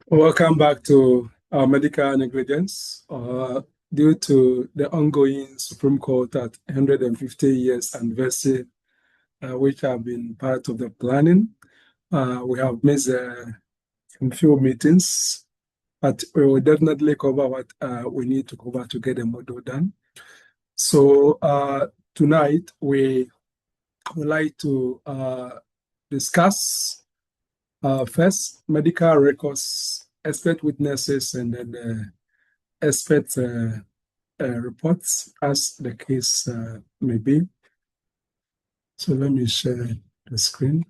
Welcome back to our medical negligence. Due to the ongoing Supreme Court at 150 years anniversary, which have been part of the planning, we have missed a few meetings, but we will definitely cover what we need to cover to get the model done. So tonight we would like to discuss first medical records, expert witnesses, and then expert reports as the case may be. So let me share the screen.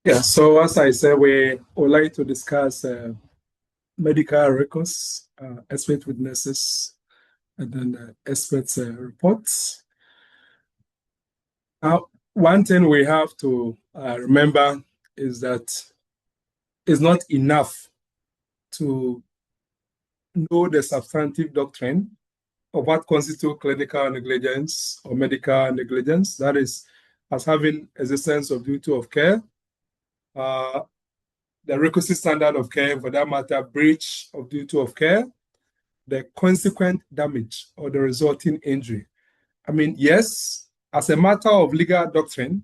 Yeah, so as I said, we would like to discuss medical records, expert witnesses, and then expert reports. Now, one thing we have to remember is that it's not enough to know the substantive doctrine of what constitutes clinical negligence or medical negligence. That is, as having existence of duty of care, the requisite standard of care, for that matter, breach of duty of care, the consequent damage or the resulting injury. I mean, yes, as a matter of legal doctrine,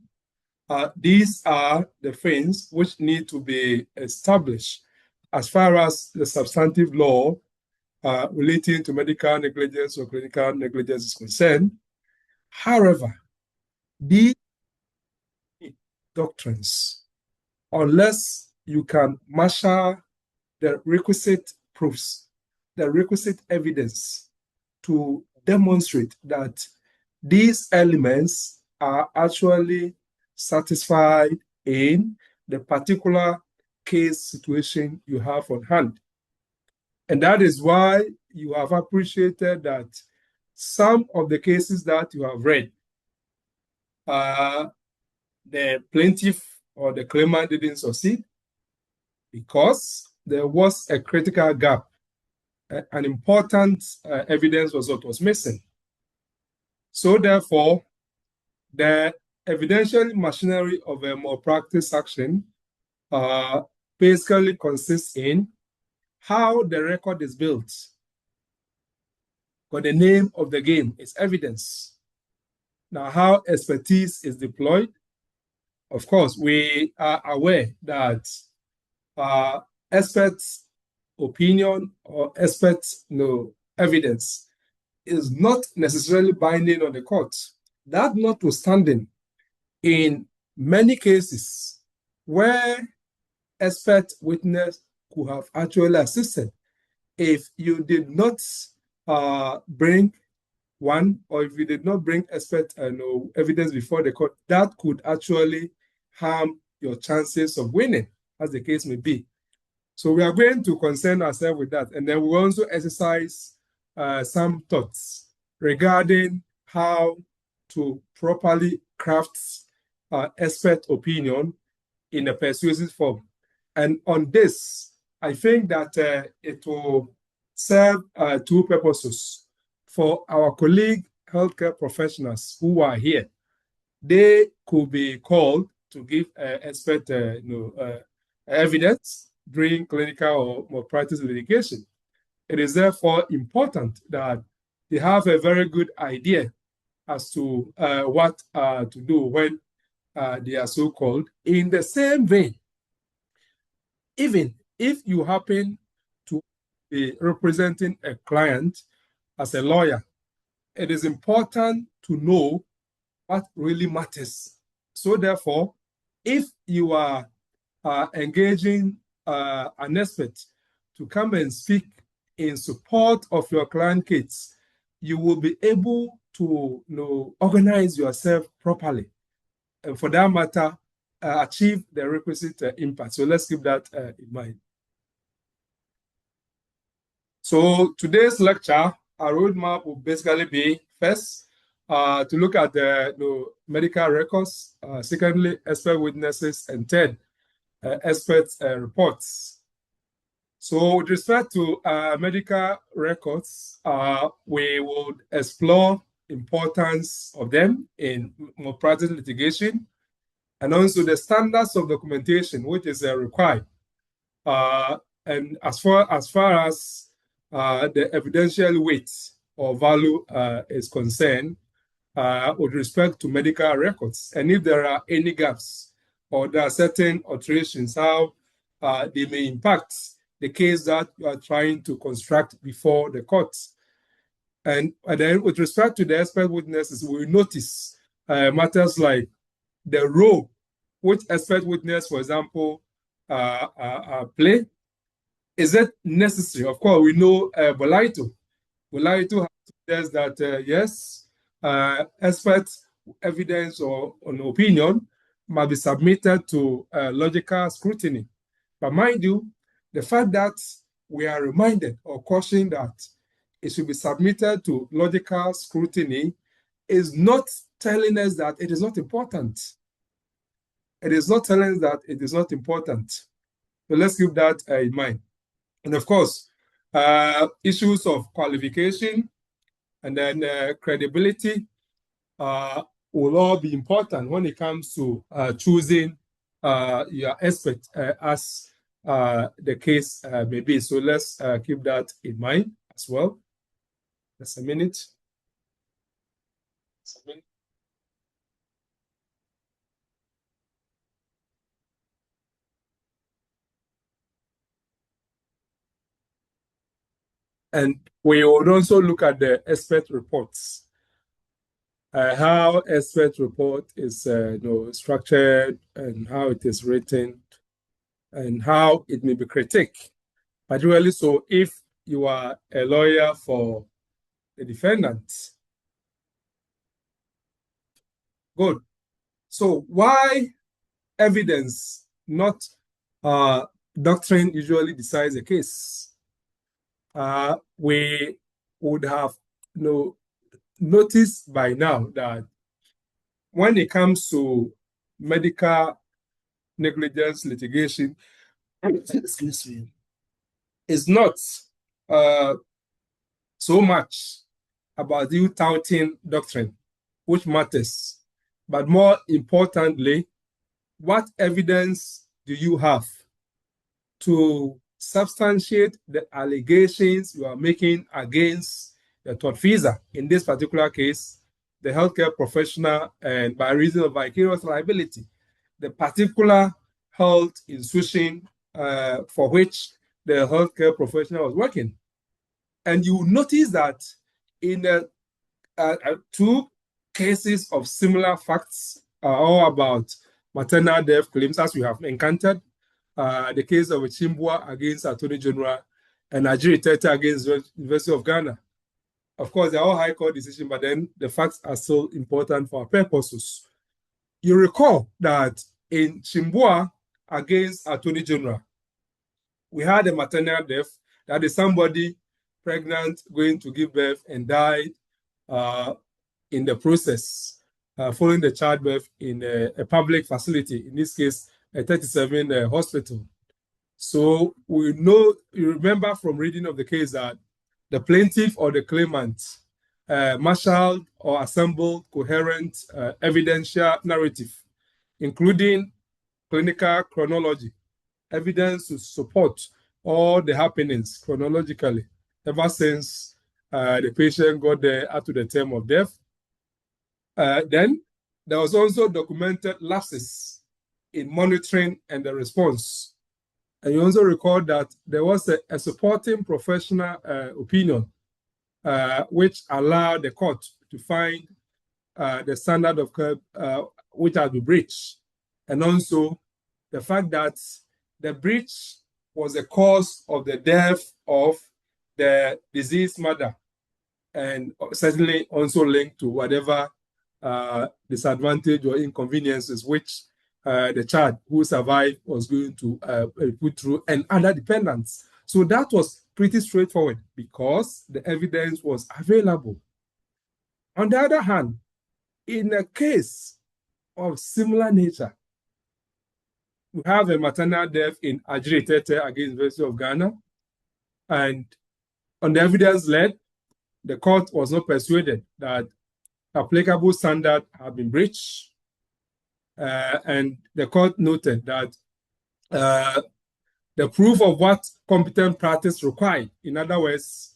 these are the things which need to be established as far as the substantive law relating to medical negligence or clinical negligence is concerned. However, these doctrines, unless you can marshal the requisite proofs, the requisite evidence to demonstrate that these elements are actually satisfied in the particular case situation you have on hand. And that is why you have appreciated that some of the cases that you have read, the plaintiff or the claimant didn't succeed because there was a critical gap. An important evidence was what was missing. So therefore, the evidential machinery of a malpractice action basically consists in how the record is built. But the name of the game is evidence. Now, how expertise is deployed, of course, we are aware that expert opinion or expert evidence is not necessarily binding on the court. That notwithstanding, in many cases where expert witness could have actually assisted, if you did not bring one, or if you did not bring expert evidence before the court, that could actually harm your chances of winning, as the case may be. So we are going to concern ourselves with that. And then we also exercise some thoughts regarding how to properly craft expert opinion in a persuasive form. And on this, I think that it will serve two purposes. For our colleague healthcare professionals who are here, they could be called to give expert evidence during clinical or malpractice litigation. It is therefore important that they have a very good idea as to what to do when they are so called. In the same vein, even if you happen to be representing a client as a lawyer, it is important to know what really matters. So therefore, if you are engaging an expert to come and speak in support of your client case, you will be able to organize yourself properly. And for that matter, achieve the requisite impact. So let's keep that in mind. So today's lecture, our roadmap will basically be first, to look at the medical records, secondly, expert witnesses, and third, expert reports. So with respect to medical records, we would explore importance of them in malpractice litigation, and also the standards of documentation which is required. And as far as the evidential weight or value is concerned, with respect to medical records, and if there are any gaps or there are certain alterations, how they may impact the case that you are trying to construct before the court. And then with respect to the expert witnesses, we notice matters like the role which expert witness, for example, play. Is it necessary? Of course, we know Bolito has says that yes, expert evidence or an opinion must be submitted to logical scrutiny. But mind you, the fact that we are reminded or cautioned that it should be submitted to logical scrutiny is not telling us that it is not important. It is not telling us that it is not important. So let's keep that in mind. And of course, issues of qualification and then credibility will all be important when it comes to choosing your expert as the case may be. So let's keep that in mind as well. Just a minute. And we would also look at the expert reports, how expert report is structured and how it is written and how it may be critiqued. Particularly so if you are a lawyer for the defendant. Good. So why evidence, not doctrine, usually decides a case? We would have noticed by now that when it comes to medical negligence litigation, excuse me, it's not so much about you touting doctrine, which matters, but more importantly, what evidence do you have to substantiate the allegations you are making against the tortfeasor, in this particular case, the healthcare professional, and by reason of vicarious liability, the particular health institution for which the healthcare professional was working. And you notice that in two cases of similar facts are all about maternal-death claims, as we have encountered, the case of Chinbuah against Attorney-General and Agyire-Tettey against the University of Ghana. Of course, they're all high court decisions, but then the facts are still important for our purposes. You recall that in Chinbuah against Attorney-General, We had a maternal death, that is somebody pregnant going to give birth and died in the process following the childbirth in a public facility, in this case, a 37 hospital. So we know, you remember from reading of the case that the plaintiff or the claimant marshaled or assembled coherent evidential narrative, including clinical chronology, evidence to support all the happenings chronologically ever since the patient got there up to the time of death. Then there was also documented lapses in monitoring and the response. And you also recall that there was a supporting professional opinion which allowed the court to find the standard of care which had been breached. And also the fact that the breach was the cause of the death of the deceased mother, and certainly also linked to whatever disadvantage or inconveniences which the child who survived was going to put through, and other dependents. So that was pretty straightforward because the evidence was available. On the other hand, in a case of similar nature, we have a maternal death in Agyire-Tettey against the University of Ghana, and on the evidence led, the court was not persuaded that applicable standard had been breached, and the court noted that the proof of what competent practice required, in other words,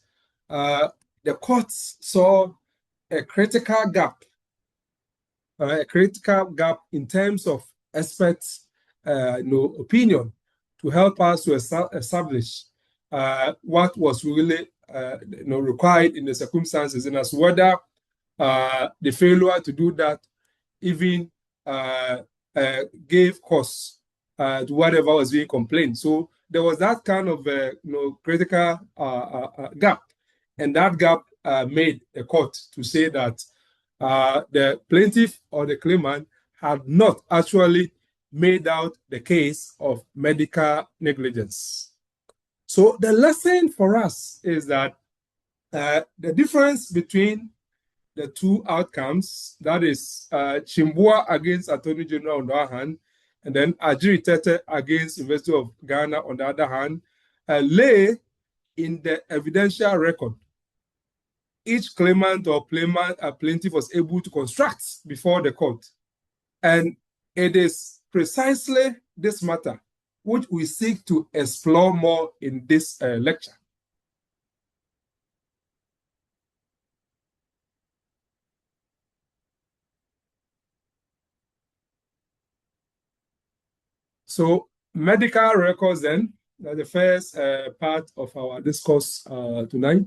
the court saw a critical gap in terms of expert opinion to help us to establish what was really required in the circumstances, and as whether the failure to do that even gave cause to whatever was being complained. So there was that kind of critical gap, and that gap made the court to say that the plaintiff or the claimant had not actually made out the case of medical negligence. So the lesson for us is that the difference between the two outcomes, that is Chinbuah against Attorney-General on the other hand, and then Agyire-Tettey against University of Ghana on the other hand, lay in the evidential record. Each claimant or plaintiff was able to construct before the court. And it is precisely this matter which we seek to explore more in this lecture. So medical records then, the first part of our discourse tonight.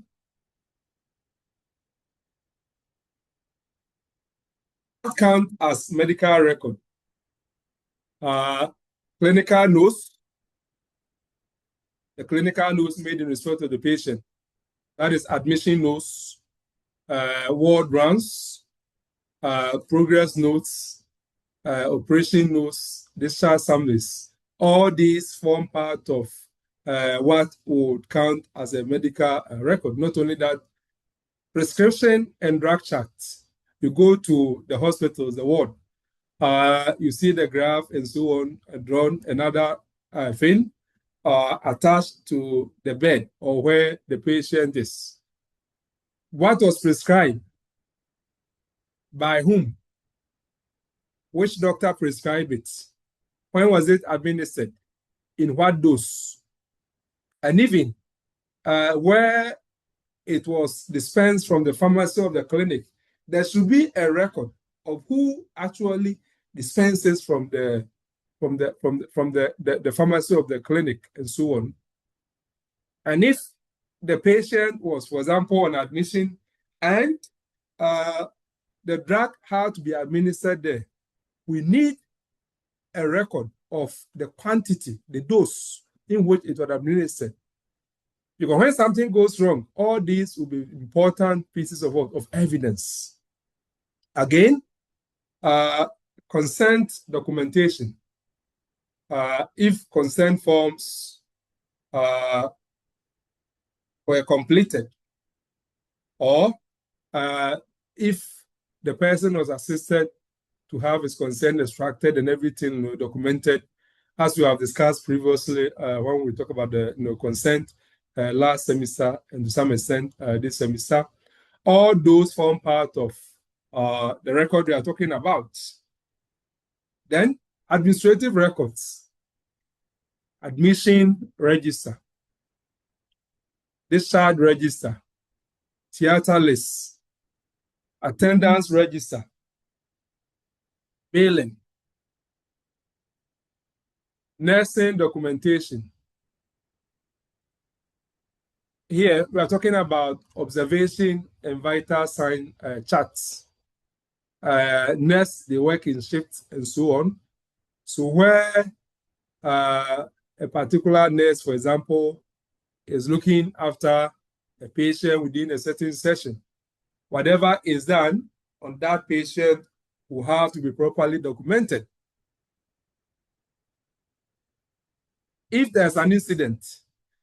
What counts as medical record? Clinical notes, the clinical notes made in respect of the patient, that is admission notes, ward rounds, progress notes, operation notes, discharge summaries. All these form part of what would count as a medical record. Not only that, prescription and drug charts. You go to the hospitals, the ward, you see the graph and so on, drawn another thing attached to the bed or where the patient is. What was prescribed? By whom? Which doctor prescribed it? When was it administered? In what dose? And even where it was dispensed from the pharmacy of the clinic, there should be a record of who actually dispenses from the pharmacy of the clinic and so on. And if the patient was, for example, on admission and the drug had to be administered there, we need a record of the quantity, the dose in which it was administered. Because when something goes wrong, all these will be important pieces of evidence. Again, consent documentation. If consent forms were completed, or if the person was assisted to have his consent extracted and everything documented, as we have discussed previously when we talk about the consent last semester and to some extent this semester. All those form part of the record we are talking about. Then administrative records, admission register, discharge register, theater list, attendance register, billing, nursing documentation. Here, we are talking about observation and vital sign charts. Nurse, they work in shifts and so on. So where a particular nurse, for example, is looking after a patient within a certain session, whatever is done on that patient will have to be properly documented. If there's an incident,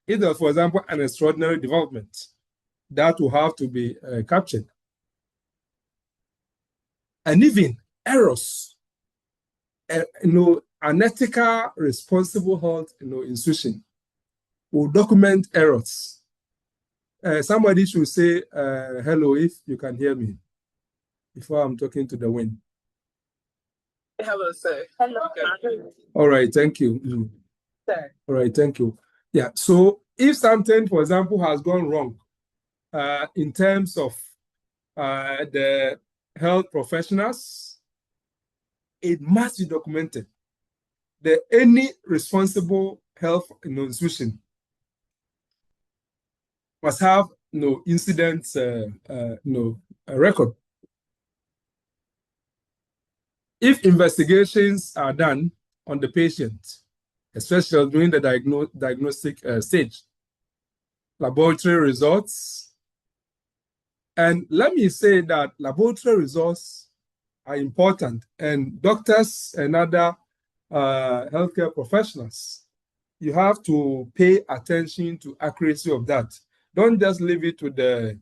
if there's, for example, an extraordinary development, that will have to be captured. And even errors, unethical, responsible health institution will document errors. Somebody should say hello if you can hear me before I'm talking to the wind. Hello, sir. Hello. All right, thank you. Sir. All right, thank you. Yeah, so if something, for example, has gone wrong in terms of the health professionals, it must be documented. Any responsible health institution must have incidents record. If investigations are done on the patient, especially during the diagnostic stage, laboratory results, and let me say that laboratory results are important, and doctors and other healthcare professionals, you have to pay attention to accuracy of that. Don't just leave it to the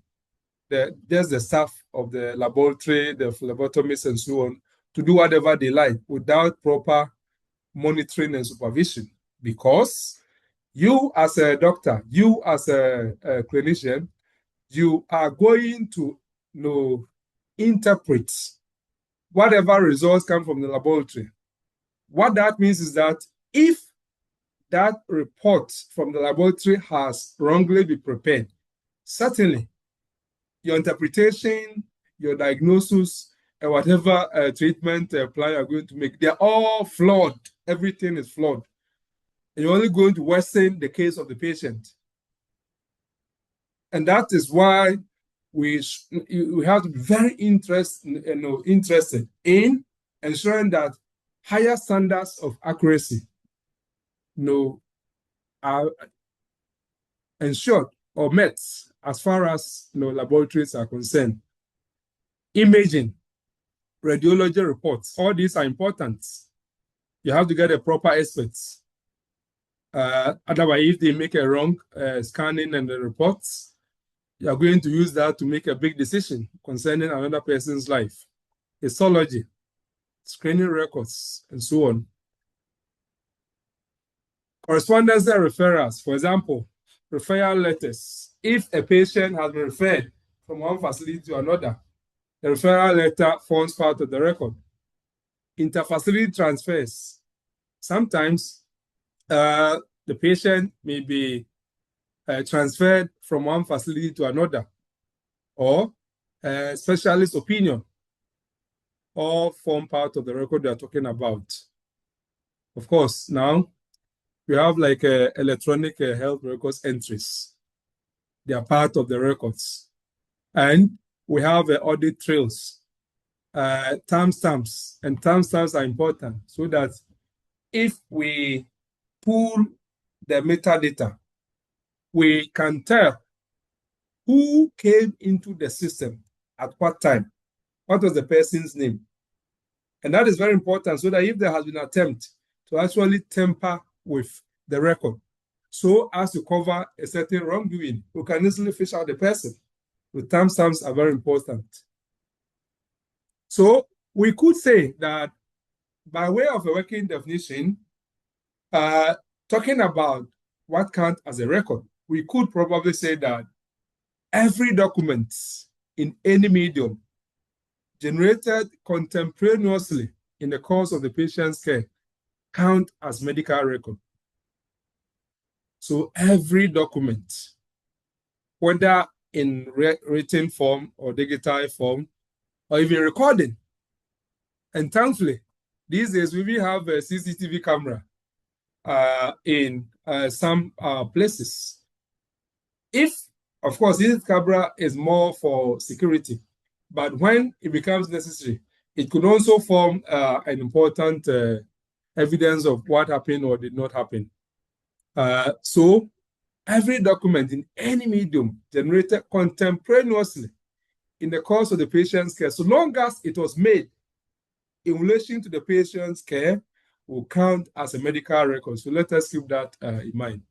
staff of the laboratory, the phlebotomists and so on, to do whatever they like without proper monitoring and supervision. Because you as a doctor, you as a clinician, you are going to interpret whatever results come from the laboratory. What that means is that if that report from the laboratory has wrongly been prepared, certainly your interpretation, your diagnosis, and whatever treatment plan you're going to make, they're all flawed. Everything is flawed. And you're only going to worsen the case of the patient. And that is why we have to be very interested in ensuring that higher standards of accuracy are ensured or met as far as laboratories are concerned. Imaging, radiology reports, all these are important. You have to get a proper experts. Otherwise, if they make a wrong scanning and the reports, you are going to use that to make a big decision concerning another person's life. Histology, screening records, and so on. Correspondence and referrals, for example, referral letters. If a patient has been referred from one facility to another, the referral letter forms part of the record. Interfacility transfers. Sometimes the patient may be transferred from one facility to another, or specialist opinion, all form part of the record they are talking about. Of course, now we have like electronic health records entries. They are part of the records. And we have audit trails, timestamps, and timestamps are important so that if we pull the metadata, we can tell who came into the system at what time, what was the person's name. And that is very important so that if there has been an attempt to actually tamper with the record, so as to cover a certain wrongdoing. We can easily fish out the person. The timestamps are very important. So we could say that by way of a working definition, talking about what counts as a record, we could probably say that every document in any medium generated contemporaneously in the course of the patient's care count as medical record. So every document, whether in written form or digital form, or even recording. And thankfully, these days we will have a CCTV camera in some places. If, of course, this camera is more for security, but when it becomes necessary, it could also form an important evidence of what happened or did not happen. So every document in any medium generated contemporaneously in the course of the patient's care, so long as it was made in relation to the patient's care, will count as a medical record. So let us keep that in mind.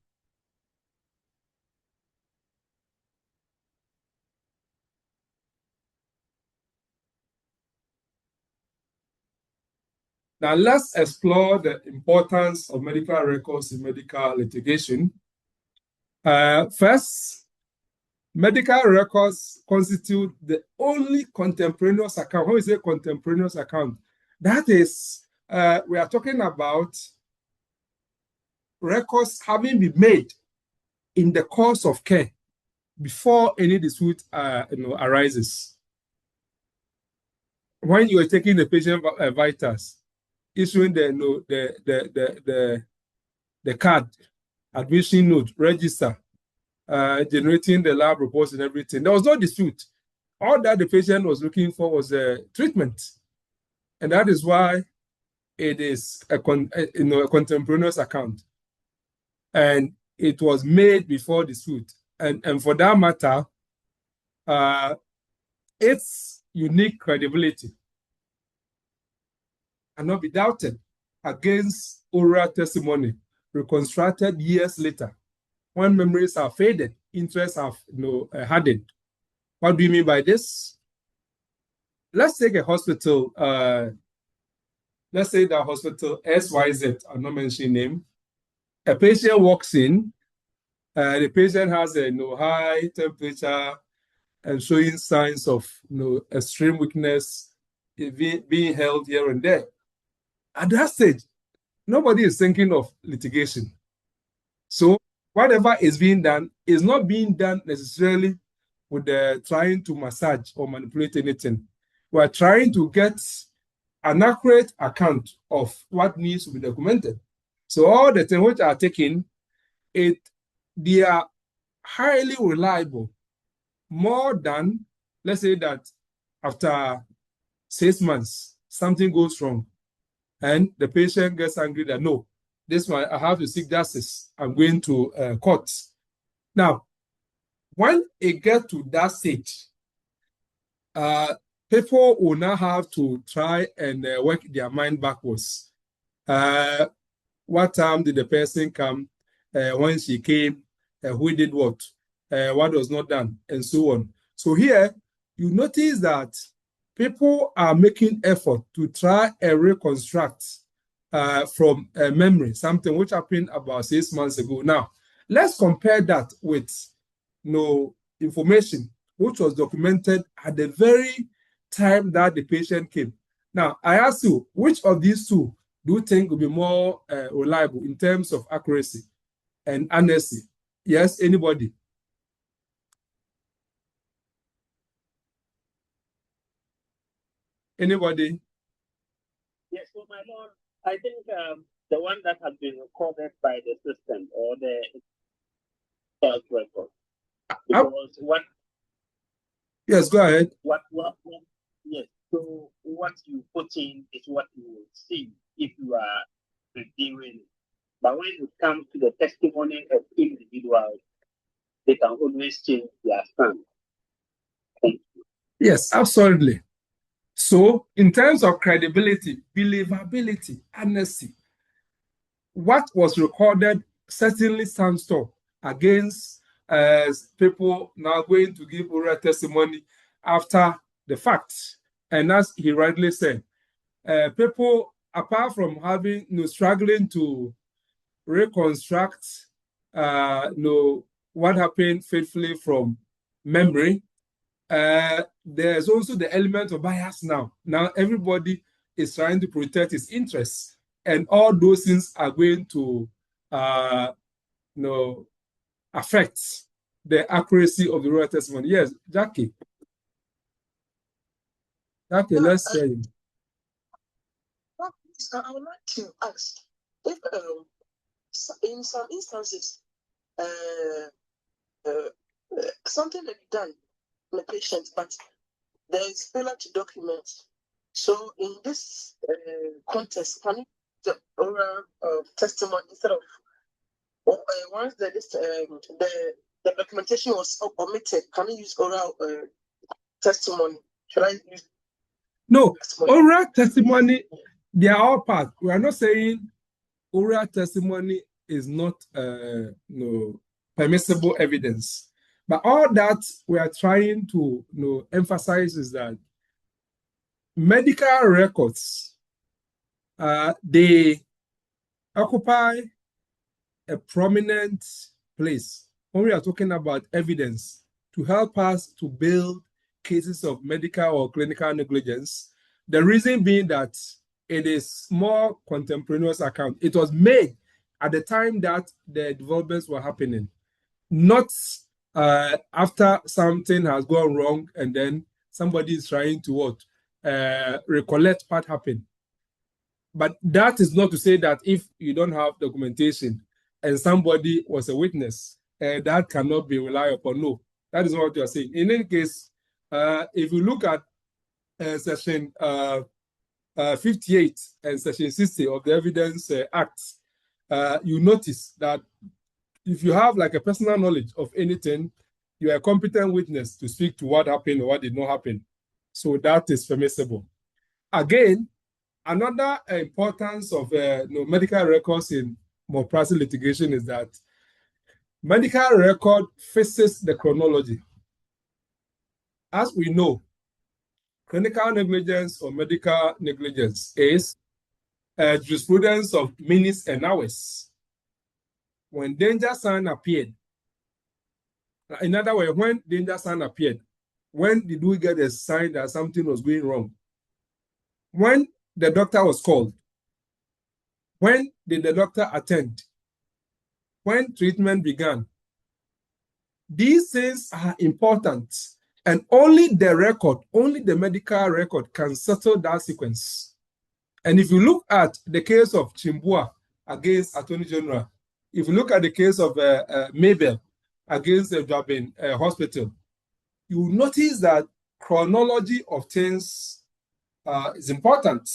Now let's explore the importance of medical records in medical litigation. First, medical records constitute the only contemporaneous account. When we say contemporaneous account, that is, we are talking about records having been made in the course of care before any dispute arises. When you are taking the patient vitals, issuing the card, admission note, register, generating the lab reports and everything, there was no dispute. All that the patient was looking for was treatment. And that is why it is a contemporaneous account. And it was made before dispute. And for that matter, its unique credibility cannot be doubted against oral testimony reconstructed years later, when memories are faded, interests have hardened. What do you mean by this? Let's take a hospital. Let's say the hospital XYZ, I'm not mentioning name. A patient walks in. The patient has a high temperature and showing signs of extreme weakness, being held here and there. At that stage, nobody is thinking of litigation. So whatever is being done is not being done necessarily with trying to massage or manipulate anything. We're trying to get an accurate account of what needs to be documented. So all the things which are taken, they are highly reliable, more than, let's say that after 6 months, something goes wrong, and the patient gets angry that, no, this one, I have to seek justice. I'm going to court. Now, when it gets to that stage, people will now have to try and work their mind backwards. What time did the person come? When she came, who did what was not done, and so on. So here, you notice that people are making effort to try and reconstruct from memory something which happened about 6 months ago. Now, let's compare that with information which was documented at the very time that the patient came. Now, I ask you, which of these two do you think will be more reliable in terms of accuracy and honesty? Yes, anybody? Anybody? Yes, so my lord, I think the one that has been recorded by the system or the health record. Because what? Yes, go ahead. Yes, so what you put in is what you will see if you are reviewing it. But when it comes to the testimony of individuals, they can always change their stand. Thank you. Yes, absolutely. So, in terms of credibility, believability, honesty, what was recorded certainly stands tall against people now going to give oral testimony after the fact. And as he rightly said, people, apart from having, struggling to reconstruct, what happened faithfully from memory, there's also the element of bias now. Now everybody is trying to protect his interests, and all those things are going to, affect the accuracy of the oral testimony. Yes, Jackie. Jackie, let's hear you. I would like to ask if in some instances something may be done on the patient, but there is failure to document. So in this context, can you the oral testimony instead of once the documentation was omitted, can you use oral testimony? Should I use? No, oral testimony, they are all part. We are not saying oral testimony is not permissible evidence. But all that we are trying to emphasize is that medical records, they occupy a prominent place when we are talking about evidence to help us to build cases of medical or clinical negligence. The reason being that it is more contemporaneous account. It was made at the time that the developments were happening, not after something has gone wrong and then somebody is trying to recollect what happened. But that is not to say that if you don't have documentation and somebody was a witness, that cannot be relied upon. No, that is not what you are saying. In any case, if you look at section 58 and section 60 of the Evidence Act, you notice that if you have like a personal knowledge of anything, you are a competent witness to speak to what happened or what did not happen. So that is permissible. Again, another importance of medical records in malpractice litigation is that medical record faces the chronology. As we know, clinical negligence or medical negligence is a jurisprudence of minutes and hours. When danger sign appeared, in other words, when danger sign appeared, when did we get a sign that something was going wrong? When the doctor was called? When did the doctor attend? When treatment began? These things are important, and only the record, only the medical record can settle that sequence. And if you look at the case of Chinbuah against Attorney-General, if you look at the case of Mabel against the Jabin Hospital, you will notice that chronology of things is important.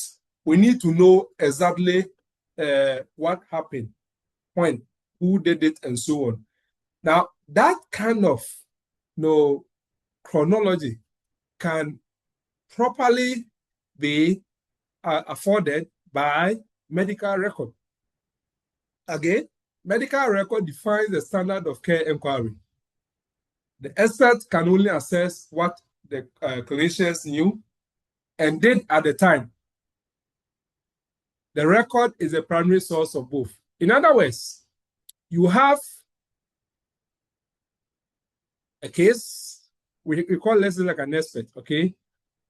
We need to know exactly what happened, when, who did it, and so on. Now, that kind of chronology can properly be afforded by medical record. Again, medical record defines the standard of care inquiry. The expert can only assess what the clinicians knew and did at the time. The record is a primary source of both. In other words, you have a case, we call let's say like an expert, okay?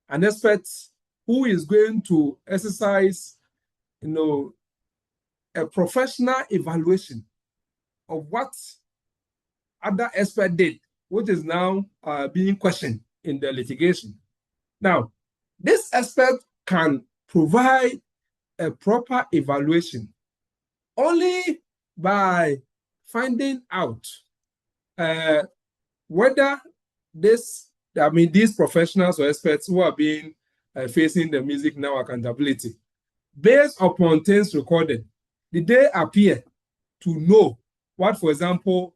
An expert who is going to exercise, a professional evaluation of what other expert did, which is now being questioned in the litigation. Now, this expert can provide a proper evaluation only by finding out whether these professionals or experts who are being facing the music now accountability, based upon things recorded, did they appear to know what, for example,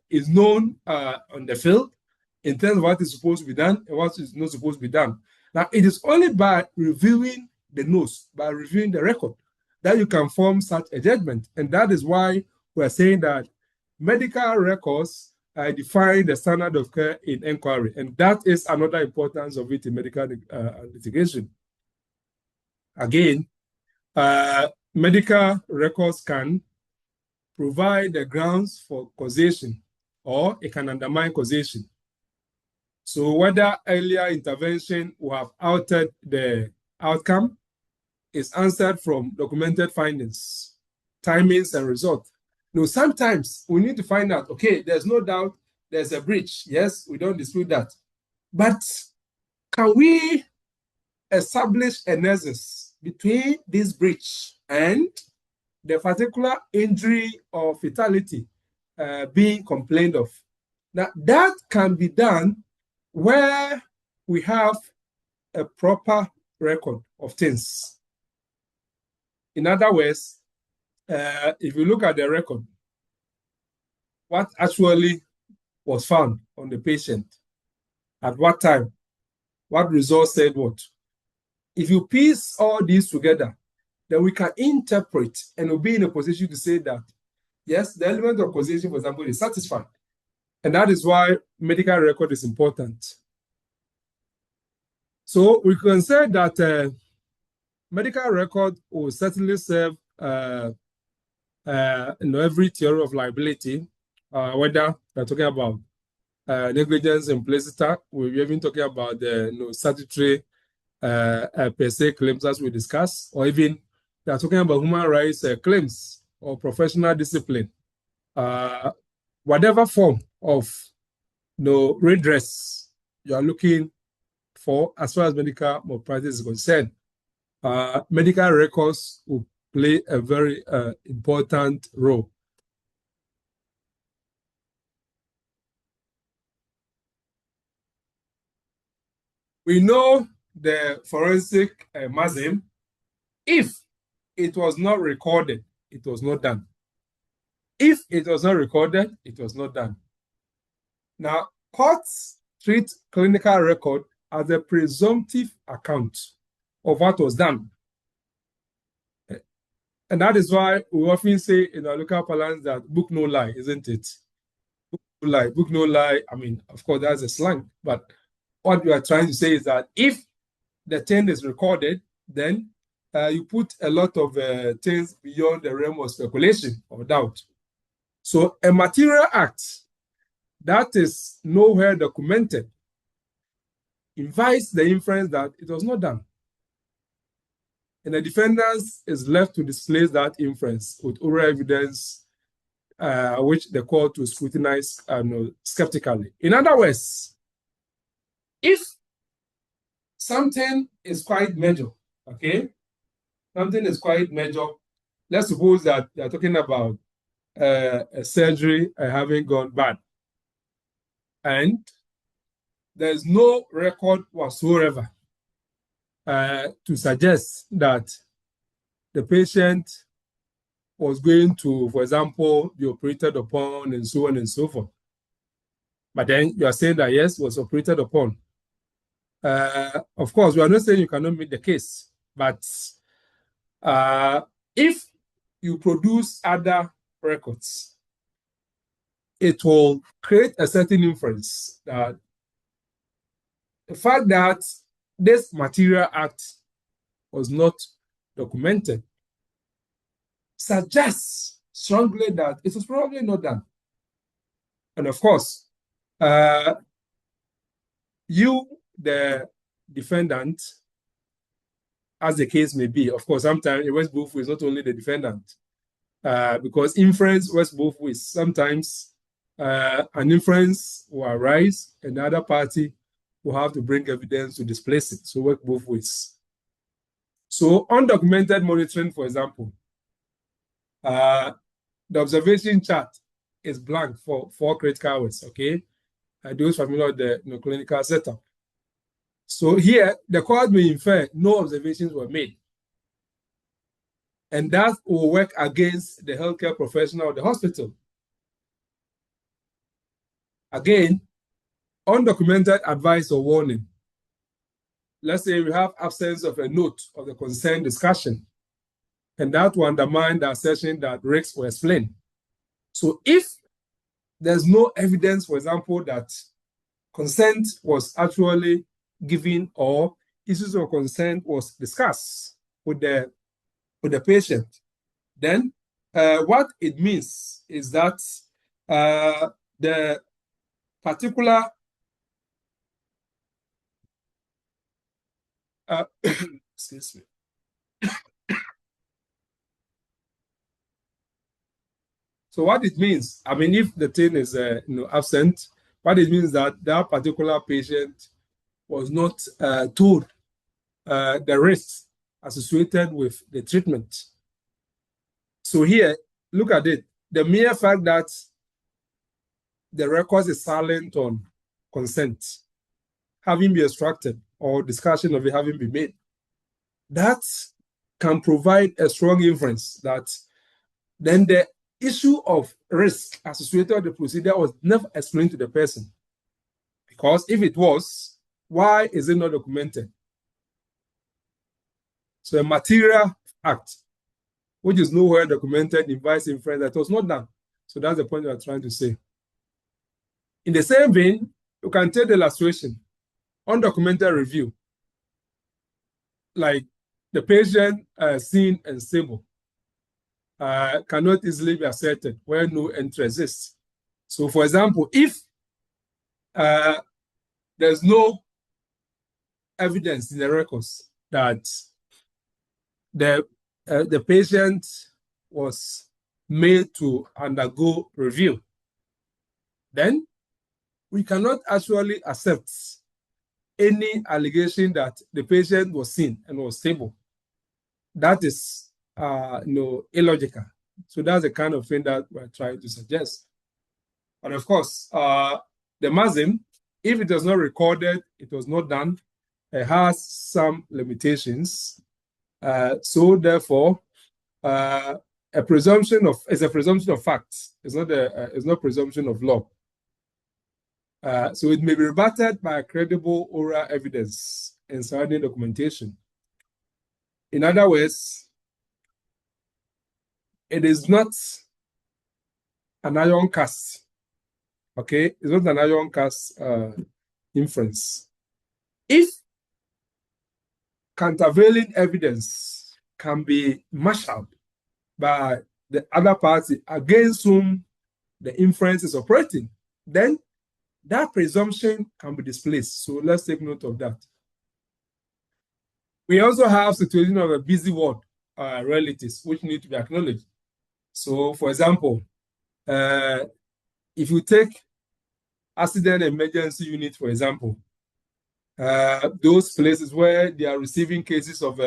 is known on the field in terms of what is supposed to be done and what is not supposed to be done. Now, it is only by reviewing the notes, by reviewing the record, that you can form such a judgment. And that is why we're saying that medical records define the standard of care in inquiry, and that is another importance of it in medical litigation. Again, medical records can provide the grounds for causation, or it can undermine causation. So whether earlier intervention will have altered the outcome is answered from documented findings, timings, and results. Now, sometimes we need to find out, okay, there's no doubt there's a breach. Yes, we don't dispute that. But can we establish a nexus between this breach and the particular injury or fatality being complained of? Now, that can be done where we have a proper record of things. In other words, if you look at the record, what actually was found on the patient, at what time, what results said what. If you piece all these together, then we can interpret and we'll be in a position to say that, yes, the element of causation, for example, is satisfied. And that is why medical record is important. So we can say that medical record will certainly serve in every theory of liability, whether we're talking about negligence implicita, we're even talking about the statutory per se claims as we discussed, or even we are talking about human rights claims or professional discipline. Whatever form of redress you are looking for as far as medical malpractice is concerned, medical records will play a very important role. We know the forensic maxim: if it was not recorded, it was not done. If it was not recorded, it was not done. Now, courts treat clinical record as a presumptive account of what was done. And that is why we often say in our local parlance that book no lie, isn't it? Book no lie. I mean, of course, that's a slang, but what we are trying to say is that if the thing is recorded, then you put a lot of things beyond the realm of speculation or doubt. So a material act that is nowhere documented invites the inference that it was not done. And the defendant is left to displace that inference with oral evidence, which the court will scrutinize skeptically. In other words, if something is quite major, okay, something is quite major, let's suppose that you're talking about a surgery having gone bad, and there's no record whatsoever to suggest that the patient was going to, for example, be operated upon and so on and so forth. But then you are saying that, yes, was operated upon. Of course, we are not saying you cannot meet the case, but if you produce other records, it will create a certain inference that the fact that this material act was not documented suggests strongly that it was probably not done. And of course, you, the defendant, as the case may be, of course, sometimes it works both ways, not only the defendant, because inference works both ways. Sometimes an inference will arise and the other party will have to bring evidence to displace it. So work both ways. So undocumented monitoring, for example, the observation chart is blank for 4 critical hours, okay? Those familiar with the clinical setup. So here, the court may infer no observations were made. And that will work against the healthcare professional or the hospital. Again, undocumented advice or warning. Let's say we have absence of a note of the concerned discussion, and that will undermine the assertion that risks were explained. So if there's no evidence, for example, that consent was actually given or issues of consent was discussed with the patient, then what it means is that the particular excuse me. So what it means, I mean, if the thing is absent, what it means that that particular patient was not told the risks associated with the treatment. So here, look at it. The mere fact that the record is silent on consent having been extracted or discussion of it having been made, that can provide a strong inference that then the issue of risk associated with the procedure was never explained to the person. Because if it was, why is it not documented? So a material act, which is nowhere documented, invites inference that was not done. So that's the point we are trying to say. In the same vein, you can take the illustration, undocumented review, like the patient seen and stable, cannot easily be asserted where no entry exists. So, for example, if there's no evidence in the records that the patient was made to undergo review, then we cannot actually accept any allegation that the patient was seen and was stable. That is illogical. So that's the kind of thing that we're trying to suggest. But of course, the MASM, if it was not recorded, it was not done, it has some limitations. So therefore, it's a presumption of facts. It's not presumption of law. So it may be rebutted by credible oral evidence and surrounding documentation. In other words, it is not an iron cast. Okay, it's not an iron cast inference. If countervailing evidence can be marshaled by the other party against whom the inference is operating, then that presumption can be displaced. So let's take note of that. We also have situation of a busy world realities which need to be acknowledged. So, for example, if you take accident emergency unit, for example, those places where they are receiving cases of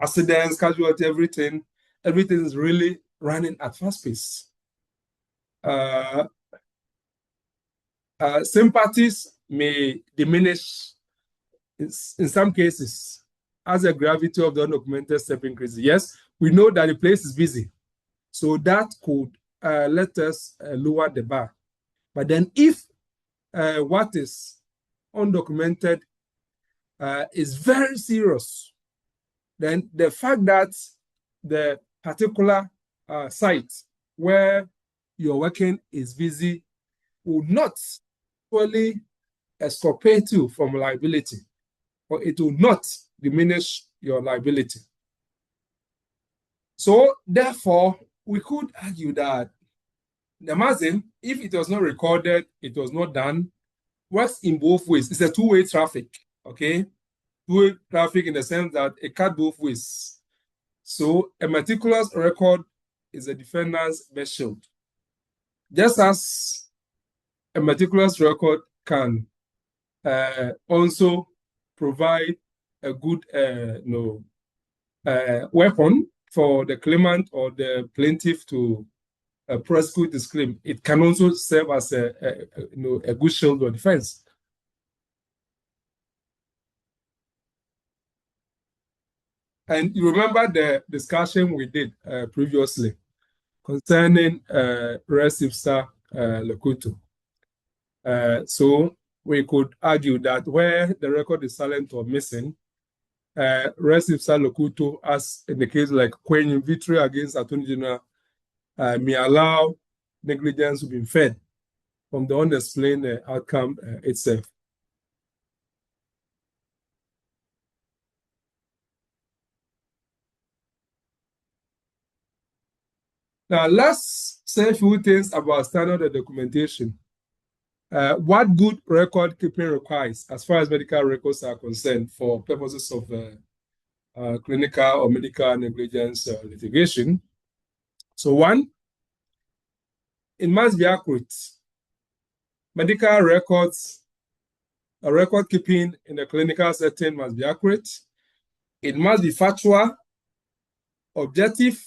accidents, casualty, everything is really running at fast pace. Sympathies may diminish in some cases as the gravity of the undocumented step increases. Yes, we know that the place is busy, so that could let us lower the bar. But then if what is undocumented is very serious, then the fact that the particular site where you're working is busy will not fully exculpate you from liability, or it will not diminish your liability. So therefore, we could argue that the MASM, if it was not recorded, it was not done, works in both ways. It's a two-way traffic, okay? Two-way traffic in the sense that it cut both ways. So a meticulous record is a defendant's best shield. Just as a meticulous record can also provide a good weapon for the claimant or the plaintiff to prosecute this claim, it can also serve as a good shield or defense. And you remember the discussion we did previously concerning res ipsa locutor. So we could argue that where the record is silent or missing, res ipsa locutor, as in the case like Queen in vitro against Attorney-General, may allow negligence will be inferred from the unexplained outcome itself. Now, let's say a few things about standard documentation. What good record keeping requires as far as medical records are concerned for purposes of clinical or medical negligence litigation. So one, it must be accurate. Medical records, record keeping in a clinical setting must be accurate. It must be factual, objective,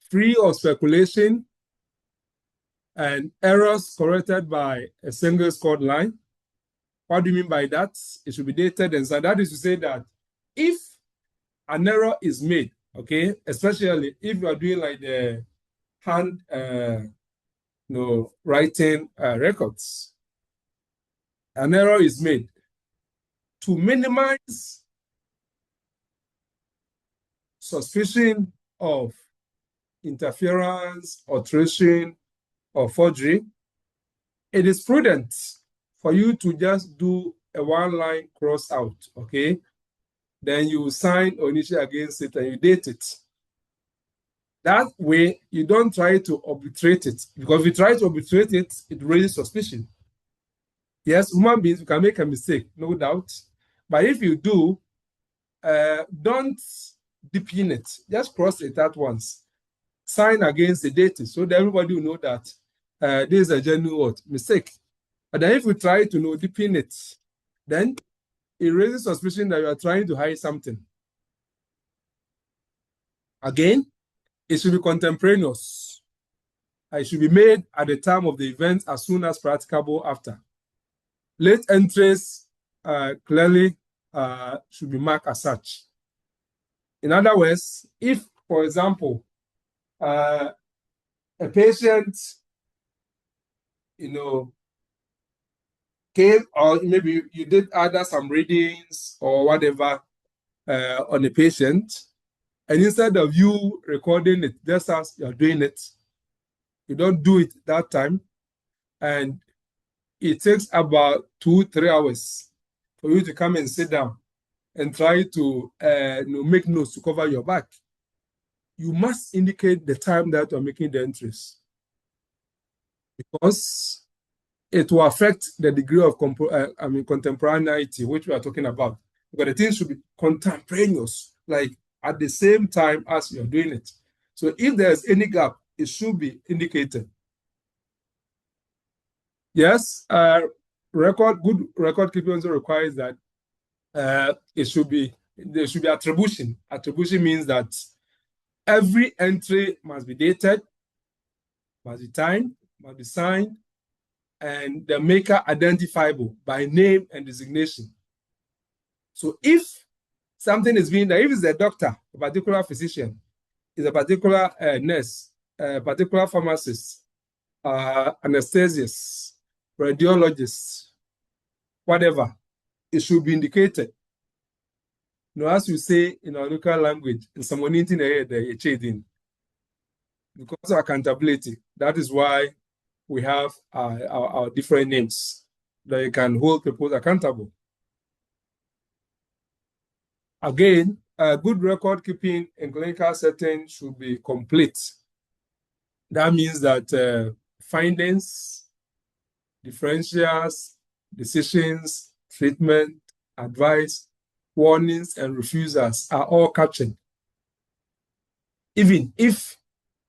free of speculation, and errors corrected by a single scored line. What do you mean by that? It should be dated and signed. That is to say that if an error is made, okay, especially if you are doing like the hand writing records, an error is made to minimize suspicion of interference, alteration, or forgery. It is prudent for you to just do a one-line cross out, okay? Then you sign or initial against it and you date it. That way, you don't try to obliterate it, because if you try to obliterate it, it raises suspicion. Yes, human beings can make a mistake, no doubt. But if you do, don't deepen it. Just cross it out once. Sign against the date so that everybody will know that this is a genuine mistake. But then if you try to deepen it, then it raises suspicion that you are trying to hide something. Again, it should be contemporaneous. It should be made at the time of the event as soon as practicable after. Late entries clearly should be marked as such. In other words, if, for example, a patient, came, or maybe you did either some readings or whatever on a patient, and instead of you recording it just as you're doing it, you don't do it that time, and it takes about 2-3 hours for you to come and sit down and try to make notes to cover your back. You must indicate the time that you're making the entries, because it will affect the degree of contemporaneity, which we are talking about. Because the things should be contemporaneous, like at the same time as you're doing it. So if there's any gap, it should be indicated. Yes, good record keeping also requires that there should be attribution. Attribution means that every entry must be dated, must be timed, must be signed, and the maker identifiable by name and designation. So if something is being done, if it's a doctor, a particular physician, is a particular nurse, a particular pharmacist, anesthesiast, radiologist, whatever, it should be indicated. As we say in our local language, in someone in the because of accountability, that is why we have our different names that you can hold people accountable. Again, good record keeping in clinical setting should be complete. That means that findings, differentials, decisions, treatment, advice, warnings, and refusals are all captured. Even if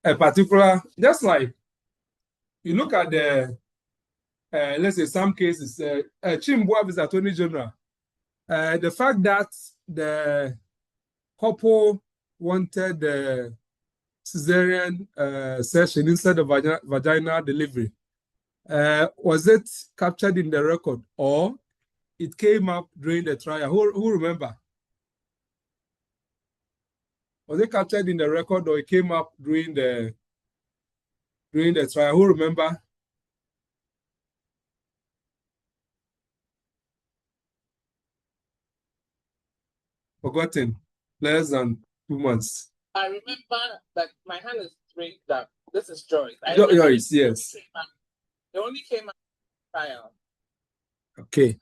a particular, just like you look at the, let's say some cases, Chinbuah is Attorney-General. The fact that the couple wanted the cesarean session instead of vaginal delivery, was it captured in the record or it came up during the trial? Who remember? Was it captured in the record or it came up during the trial? Who remember? Forgotten. Less than 2 months. I remember that my hand is that this is Joyce. Joyce, yes. They only came out trial. Okay.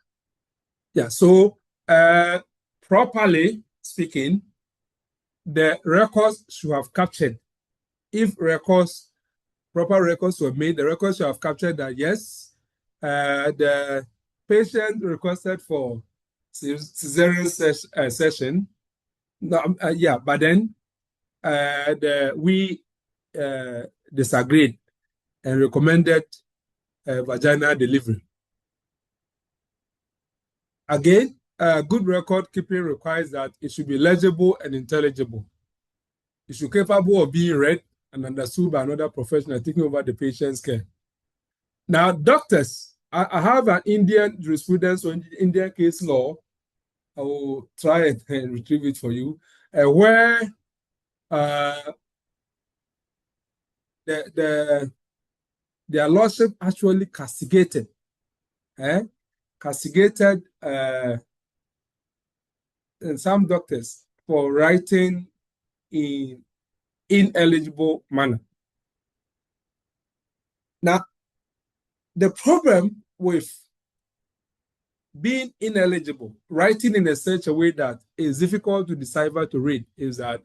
Yeah, so properly speaking, the records should have captured. If proper records were made, the records should have captured that yes, the patient requested for cesarean session. No, yeah, but then we disagreed and recommended vaginal delivery. Again, good record keeping requires that it should be legible and intelligible. It should be capable of being read and understood by another professional taking over the patient's care. Now, doctors, I have an Indian jurisprudence or Indian case law. I will try and retrieve it for you, where their lordship actually castigated some doctors for writing in ineligible manner. Now, the problem with being ineligible, writing in a such a way that is difficult to decipher to read, is that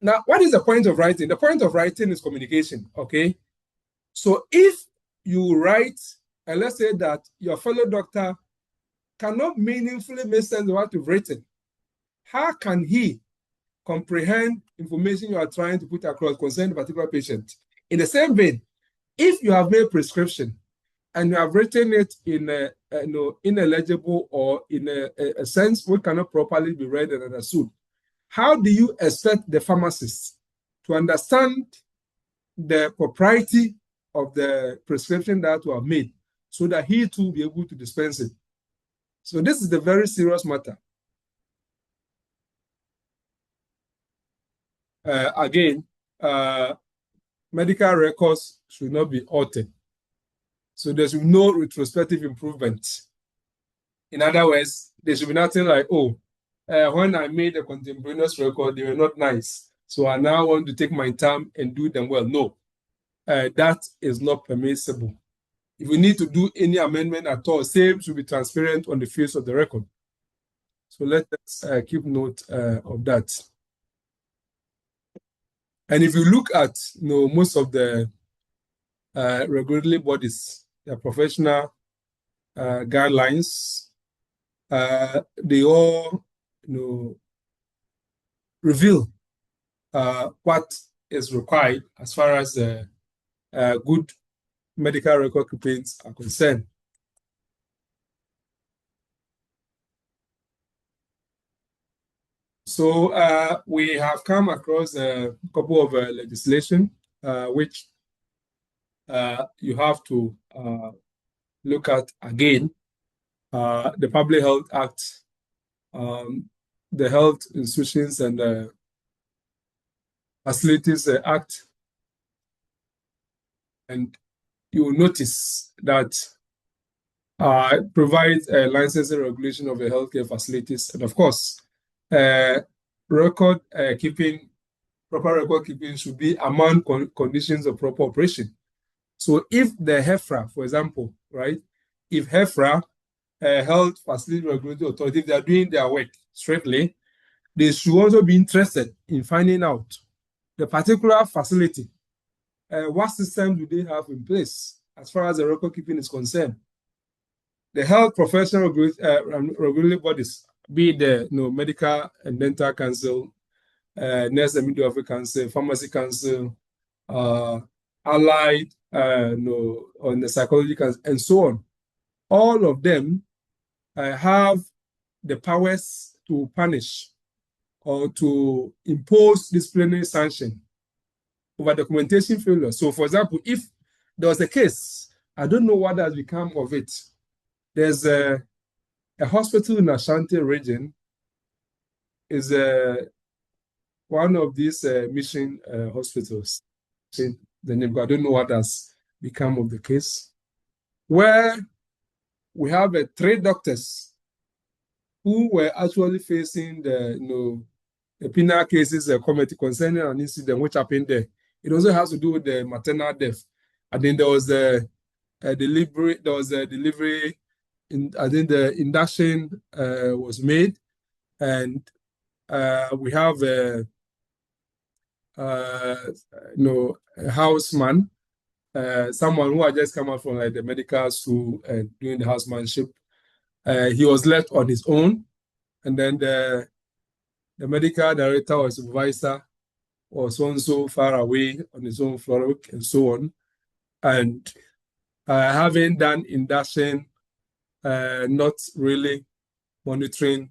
now, what is the point of writing? The point of writing is communication, okay? So if you write, and let's say that your fellow doctor cannot meaningfully make sense of what you've written, how can he comprehend information you are trying to put across concerning a particular patient? In the same vein, if you have made prescription and you have written it in a ineligible or in a sense which cannot properly be read and understood, how do you expect the pharmacist to understand the propriety of the prescription that you have made so that he too will be able to dispense it? So this is the very serious matter. Again, medical records should not be altered. So there should be no retrospective improvement. In other words, there should be nothing like, oh, when I made a contemporaneous record, they were not nice. So I now want to take my time and do them well. No, that is not permissible. If we need to do any amendment at all, same should be transparent on the face of the record. So let us keep note of that. And if you look at most of the regulatory bodies, their professional guidelines, they all reveal what is required as far as good medical record keepings are concerned. So we have come across a couple of legislation which you have to look at again. The Public Health Act, the Health Institutions and Facilities Act, and you will notice that it provides a licensing regulation of the healthcare facilities, and of course, record keeping, proper record keeping should be among conditions of proper operation. So if the HEFRA, for example, right, if HEFRA, Health Facility Regulatory Authority, if they are doing their work strictly, they should also be interested in finding out the particular facility, what system do they have in place as far as the record keeping is concerned. The health professional regulatory bodies, be it the Medical and Dental Council, Nurse and Midwifery Council, Pharmacy Council, Allied, on the Psychology Council, and so on. All of them have the powers to punish or to impose disciplinary sanction over documentation failure. So, for example, if there was a case, I don't know what has become of it. There's a hospital in Ashanti region, is one of these mission hospitals. The name, I don't know what has become of the case, where we have 3 doctors who were actually facing the the penal cases committee concerning an incident which happened there. It also has to do with the maternal death. I think there was a delivery. There was a delivery. I think the induction was made, and we have a houseman, someone who had just come out from like the medical school and doing the housemanship. He was left on his own, and then the medical director or supervisor was so far away on his own floor and so on. And having done induction, not really monitoring,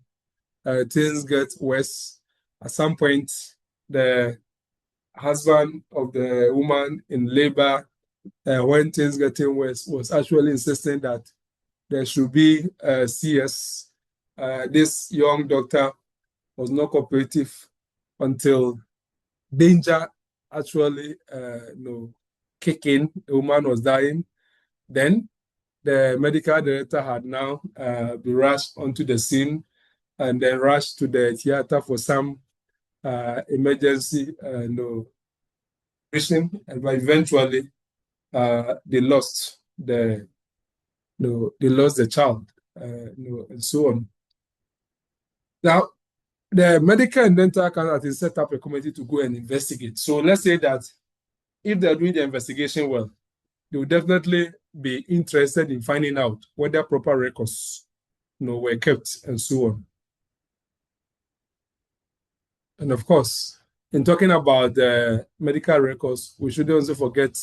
things get worse. At some point, the husband of the woman in labor, when things getting worse, was actually insisting that there should be a CS. This young doctor was not cooperative until danger actually kicked in. The woman was dying. Then the medical director had now been rushed onto the scene and then rushed to the theater for some emergency operation, but eventually they lost the child, and so on. Now, the medical and dental council set up a committee to go and investigate. So let's say that if they're doing the investigation well, they will definitely be interested in finding out whether proper records were kept and so on. And of course, in talking about the medical records, we should also forget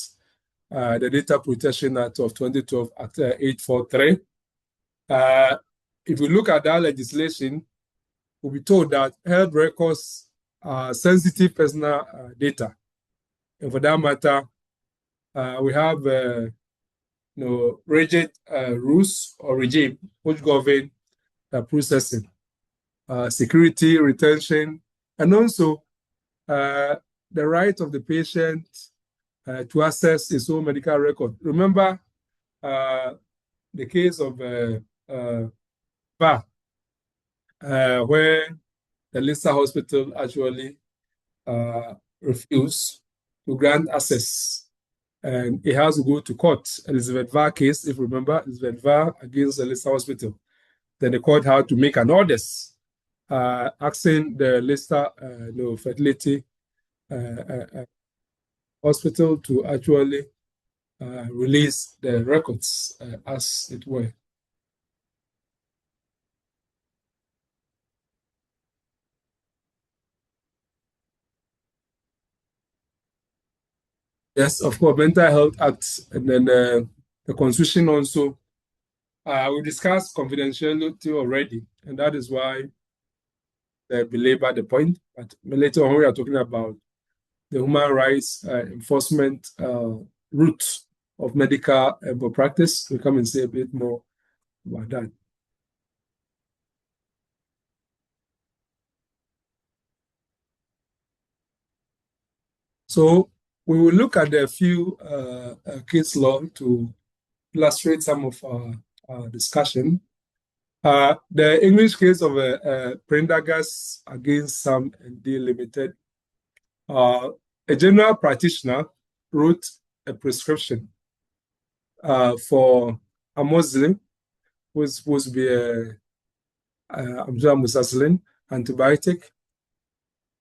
the Data Protection Act of 2012 at 843. If we look at that legislation, we'll be told that health records are sensitive personal data. And for that matter, we have rigid rules or regime which govern processing, security, retention, and also the right of the patient to access his own medical record. Remember the case of VA, where the Lisa Hospital actually refused to grant access, and it has to go to court. Elizabeth VA case, if you remember, Elizabeth VA against the Lisa Hospital. Then the court had to make an order asking the Lisa fertility hospital to actually release the records as it were. Yes, of course, Mental Health Act, and then the Constitution also. We discussed confidentiality already, and that is why they belabor the point. But later on, we are talking about the human rights enforcement route of medical malpractice. We'll come and say a bit more about that. So we will look at a few case law to illustrate some of our discussion. The English case of Prendergast against Sam and D Limited. A general practitioner wrote a prescription for amoxicillin, which was supposed to be amoxicillin antibiotic,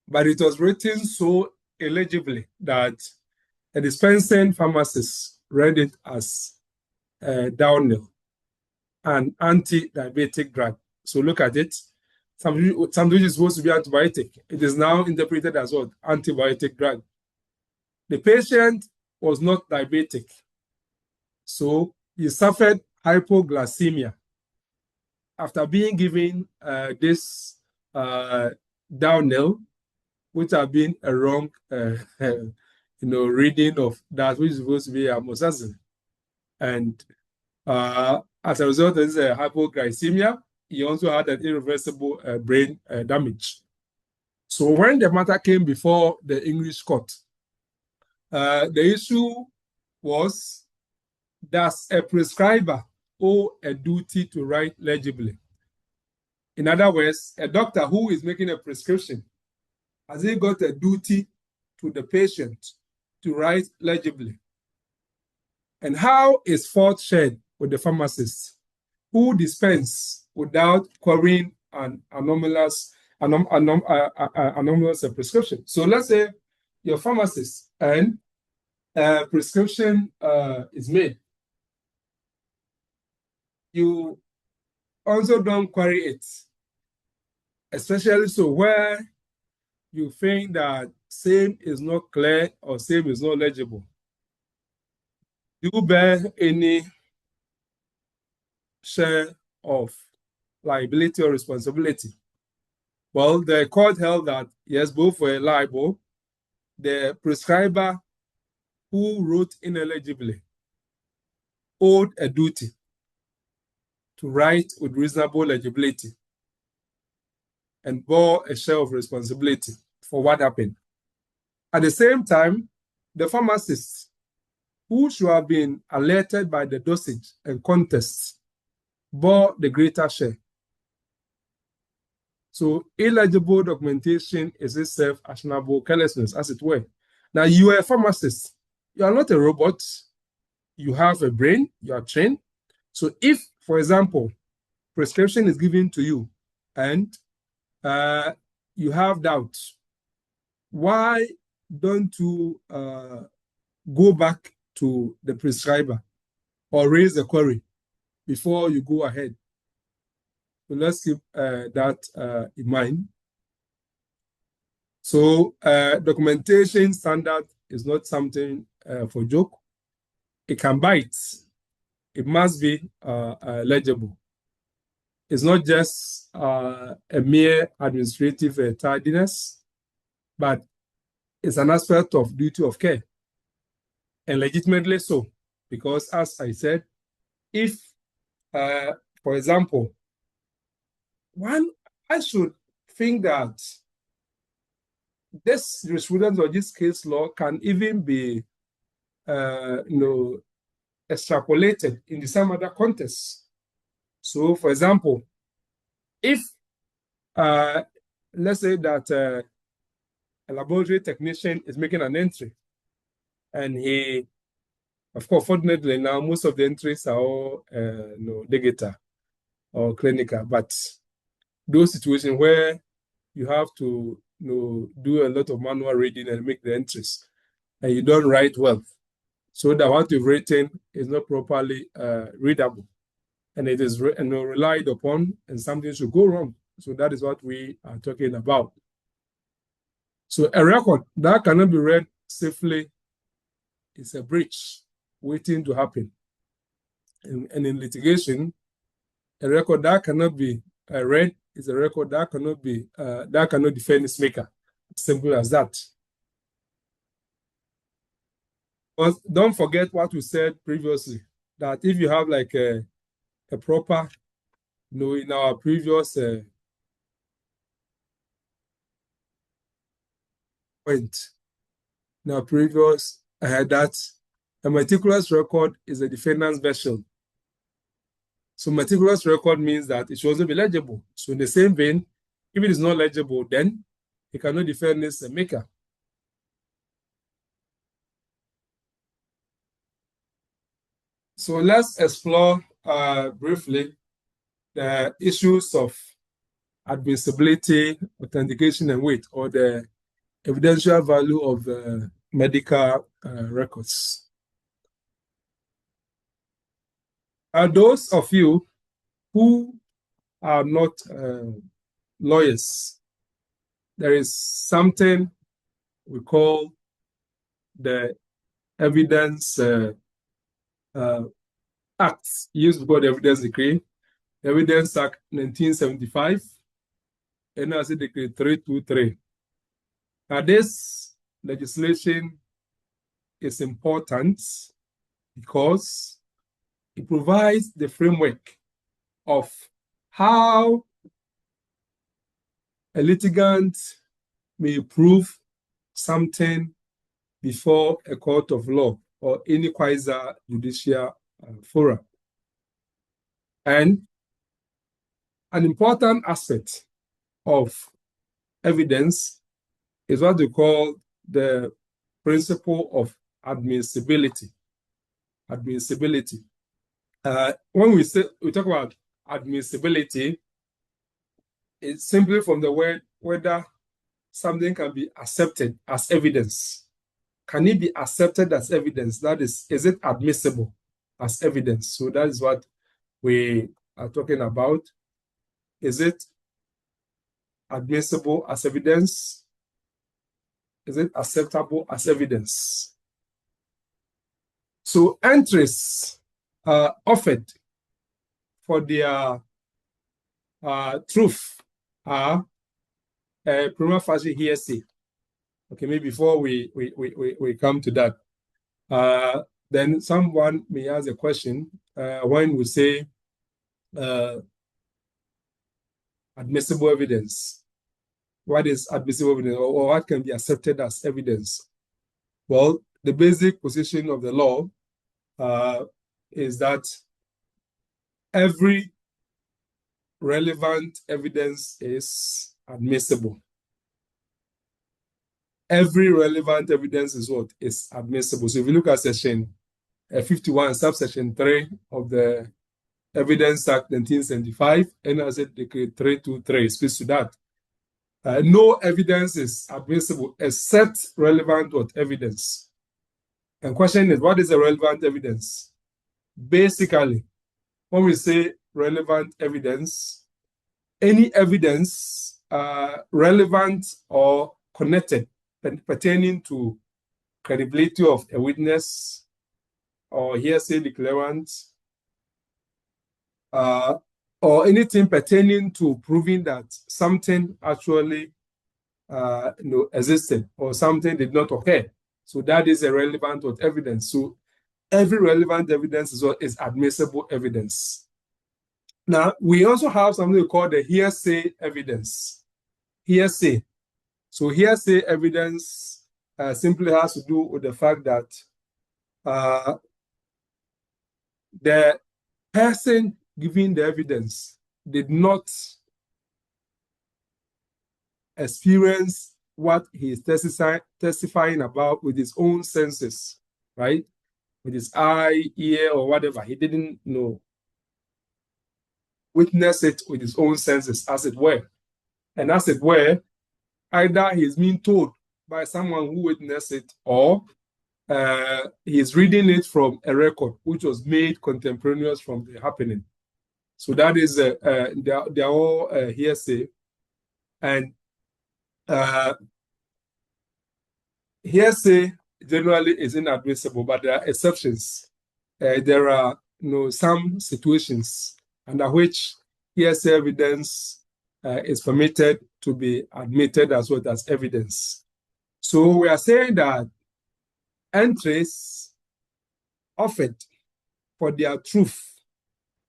but it was written so illegibly that a dispensing pharmacist read it as Downhill, an anti-diabetic drug. So look at it. Something which is supposed to be antibiotic. It is now interpreted as what? Antibiotic drug. The patient was not diabetic, so he suffered hypoglycemia after being given this Downhill, which have been a wrong reading of that which is supposed to be amoxicillin. And as a result of this hypoglycemia, he also had an irreversible brain damage. So when the matter came before the English court, the issue was, does a prescriber owe a duty to write legibly? In other words, a doctor who is making a prescription Has he got a duty to the patient to write legibly? And how is fault shared with the pharmacist who dispense without querying an anomalous prescription? So let's say your pharmacist and a prescription is made. You also don't query it, especially so where you think that same is not clear or same is not legible. Do you bear any share of liability or responsibility? Well, the court held that yes, both were liable. The prescriber who wrote ineligibly owed a duty to write with reasonable legibility and bore a share of responsibility for what happened. At the same time, the pharmacist who should have been alerted by the dosage and context bore the greater share. So illegible documentation is a self-actionable carelessness, as it were. Now, you are a pharmacist. You are not a robot. You have a brain. You are trained. So if, for example, prescription is given to you and you have doubts, why don't you go back to the prescriber or raise a query before you go ahead? So let's keep that in mind. So documentation standard is not something for joke. It can bite. It must be legible. It's not just a mere administrative tardiness, but it's an aspect of duty of care, and legitimately so, because as I said, if, for example, I should think that this jurisprudence or this case law can even be, extrapolated in some other context. So, for example, if let's say that a laboratory technician is making an entry, and he, of course, fortunately now most of the entries are all digital or clinical, but those situations where you have to do a lot of manual reading and make the entries, and you don't write well, so that what you've written is not properly readable, and it is relied upon, and something should go wrong. So that is what we are talking about. So a record that cannot be read safely is a breach waiting to happen. And in litigation, a record that cannot be read is a record that cannot defend its maker. Simple as that. But don't forget what we said previously, that if you have like a proper, in our previous point, that a meticulous record is a defendant's version. So meticulous record means that it should also be legible. So in the same vein, if it is not legible, then it cannot defend its maker. So let's explore briefly the issues of admissibility, authentication, and weight, or the evidential value of medical records. Those of you who are not lawyers, there is something we call the Evidence Act, used before the Evidence Decree, Evidence Act 1975, NRC Decree 323. Now, this legislation is important because it provides the framework of how a litigant may prove something before a court of law or any quasi-judicial forum. And an important aspect of evidence is what we call the principle of admissibility. Admissibility. When we talk about admissibility, it's simply from the word whether something can be accepted as evidence. Can it be accepted as evidence? That is it admissible as evidence? So that is what we are talking about. Is it admissible as evidence? Is it acceptable as evidence? So entries offered for their truth are prima facie hearsay. Okay, maybe before we come to that, then someone may ask a question when we say admissible evidence. What is admissible evidence, or what can be accepted as evidence? Well, the basic position of the law is that every relevant evidence is admissible. Every relevant evidence is what? Is admissible. So if you look at section 51, subsection 3 of the Evidence Act 1975, NRZ Decree 323 speaks to that. No evidence is admissible except relevant evidence. And question is, what is a relevant evidence? Basically, when we say relevant evidence, any evidence relevant or connected pertaining to credibility of a witness or hearsay declarant, or anything pertaining to proving that something actually existed or something did not occur. So that is a relevant evidence. So every relevant evidence is admissible evidence. Now, we also have something we call the hearsay evidence. Hearsay. So hearsay evidence simply has to do with the fact that the person giving the evidence did not experience what he is testifying about with his own senses, right? With his eye, ear, or whatever. He didn't witness it with his own senses, as it were. And as it were, either he's being told by someone who witnessed it, or he's reading it from a record which was made contemporaneous from the happening. So that is, they're all hearsay. And hearsay generally is inadmissible, but there are exceptions. There are some situations under which hearsay evidence is permitted to be admitted as well as evidence. So we are saying that entries offered for their truth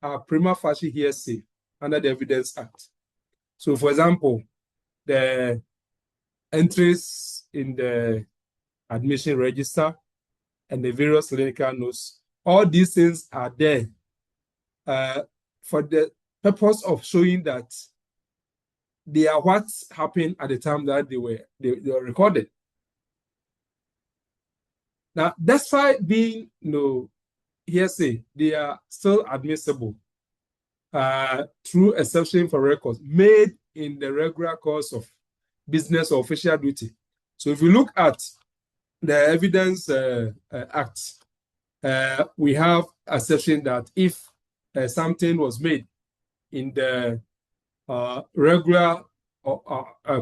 are prima facie hearsay under the Evidence Act. So, for example, the entries in the admission register and the various clinical notes, all these things are there for the purpose of showing that they are what happened at the time that they were recorded. Now, despite being hearsay, they are still admissible through exception for records made in the regular course of business or official duty. So if you look at the Evidence Act, we have a section that if something was made in the regular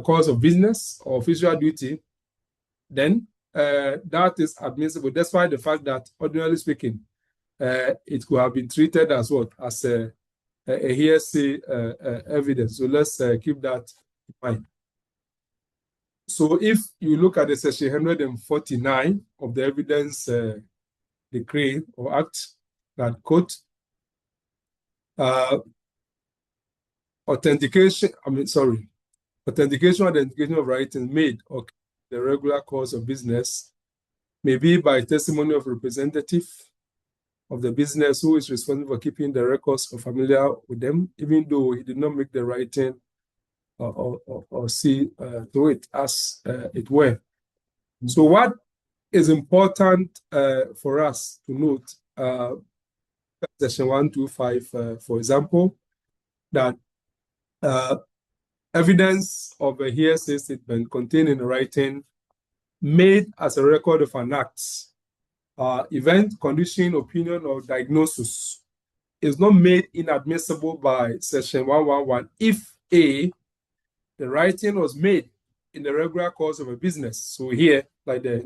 course of business or official duty, then that is admissible, despite the fact that, ordinarily speaking, it could have been treated as what? As a hearsay evidence. So let's keep that in mind. So if you look at the section 149 of the Evidence Decree or Act, that quote, authentication of identification of writings made or the regular course of business may be by testimony of representative of the business who is responsible for keeping the records or familiar with them, even though he did not make the writing or see to it as it were. So what is important for us to note, section 125, for example, that evidence of a hearsay statement contained in writing made as a record of an act, event, condition, opinion, or diagnosis is not made inadmissible by section 111 if A, the writing was made in the regular course of a business. So here, like the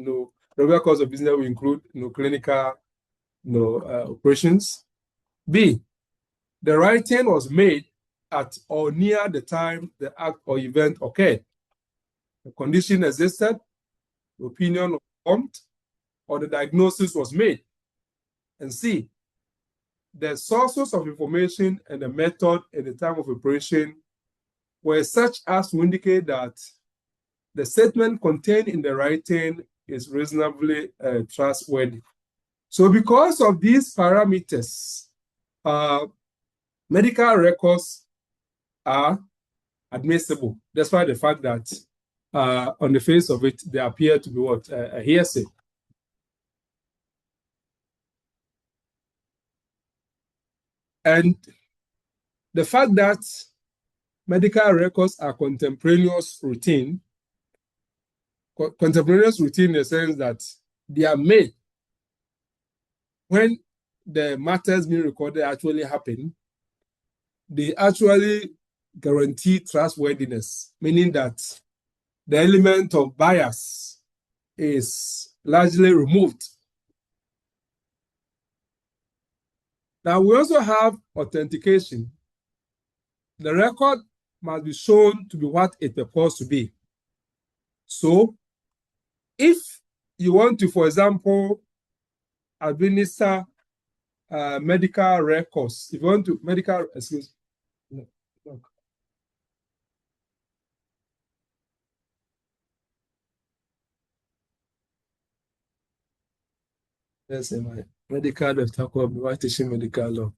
regular course of business will include clinical operations. B, the writing was made at or near the time the act or event occurred. The condition existed, the opinion was formed, or the diagnosis was made. And C, the sources of information and the method at the time of operation were such as to indicate that the statement contained in the writing is reasonably trustworthy. So because of these parameters, medical records are admissible, despite the fact that on the face of it, they appear to be what? A hearsay. And the fact that medical records are contemporaneous routine in the sense that they are made when the matters being recorded actually happen, they actually guarantee trustworthiness, meaning that the element of bias is largely removed. Now, we also have authentication. The record must be shown to be what it purports to be. So, if you want to, for example, administer medical records, if you want to excuse me. Yes, my medical doctor called me. Why teaching medical law?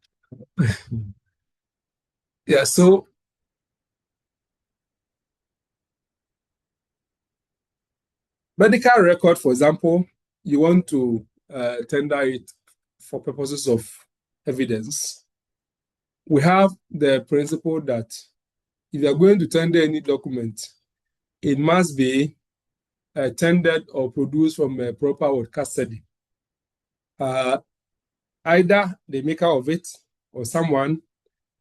Yeah, so medical record, for example, you want to tender it for purposes of evidence. We have the principle that if you are going to tender any document, it must be tendered or produced from a proper custody. Either the maker of it or someone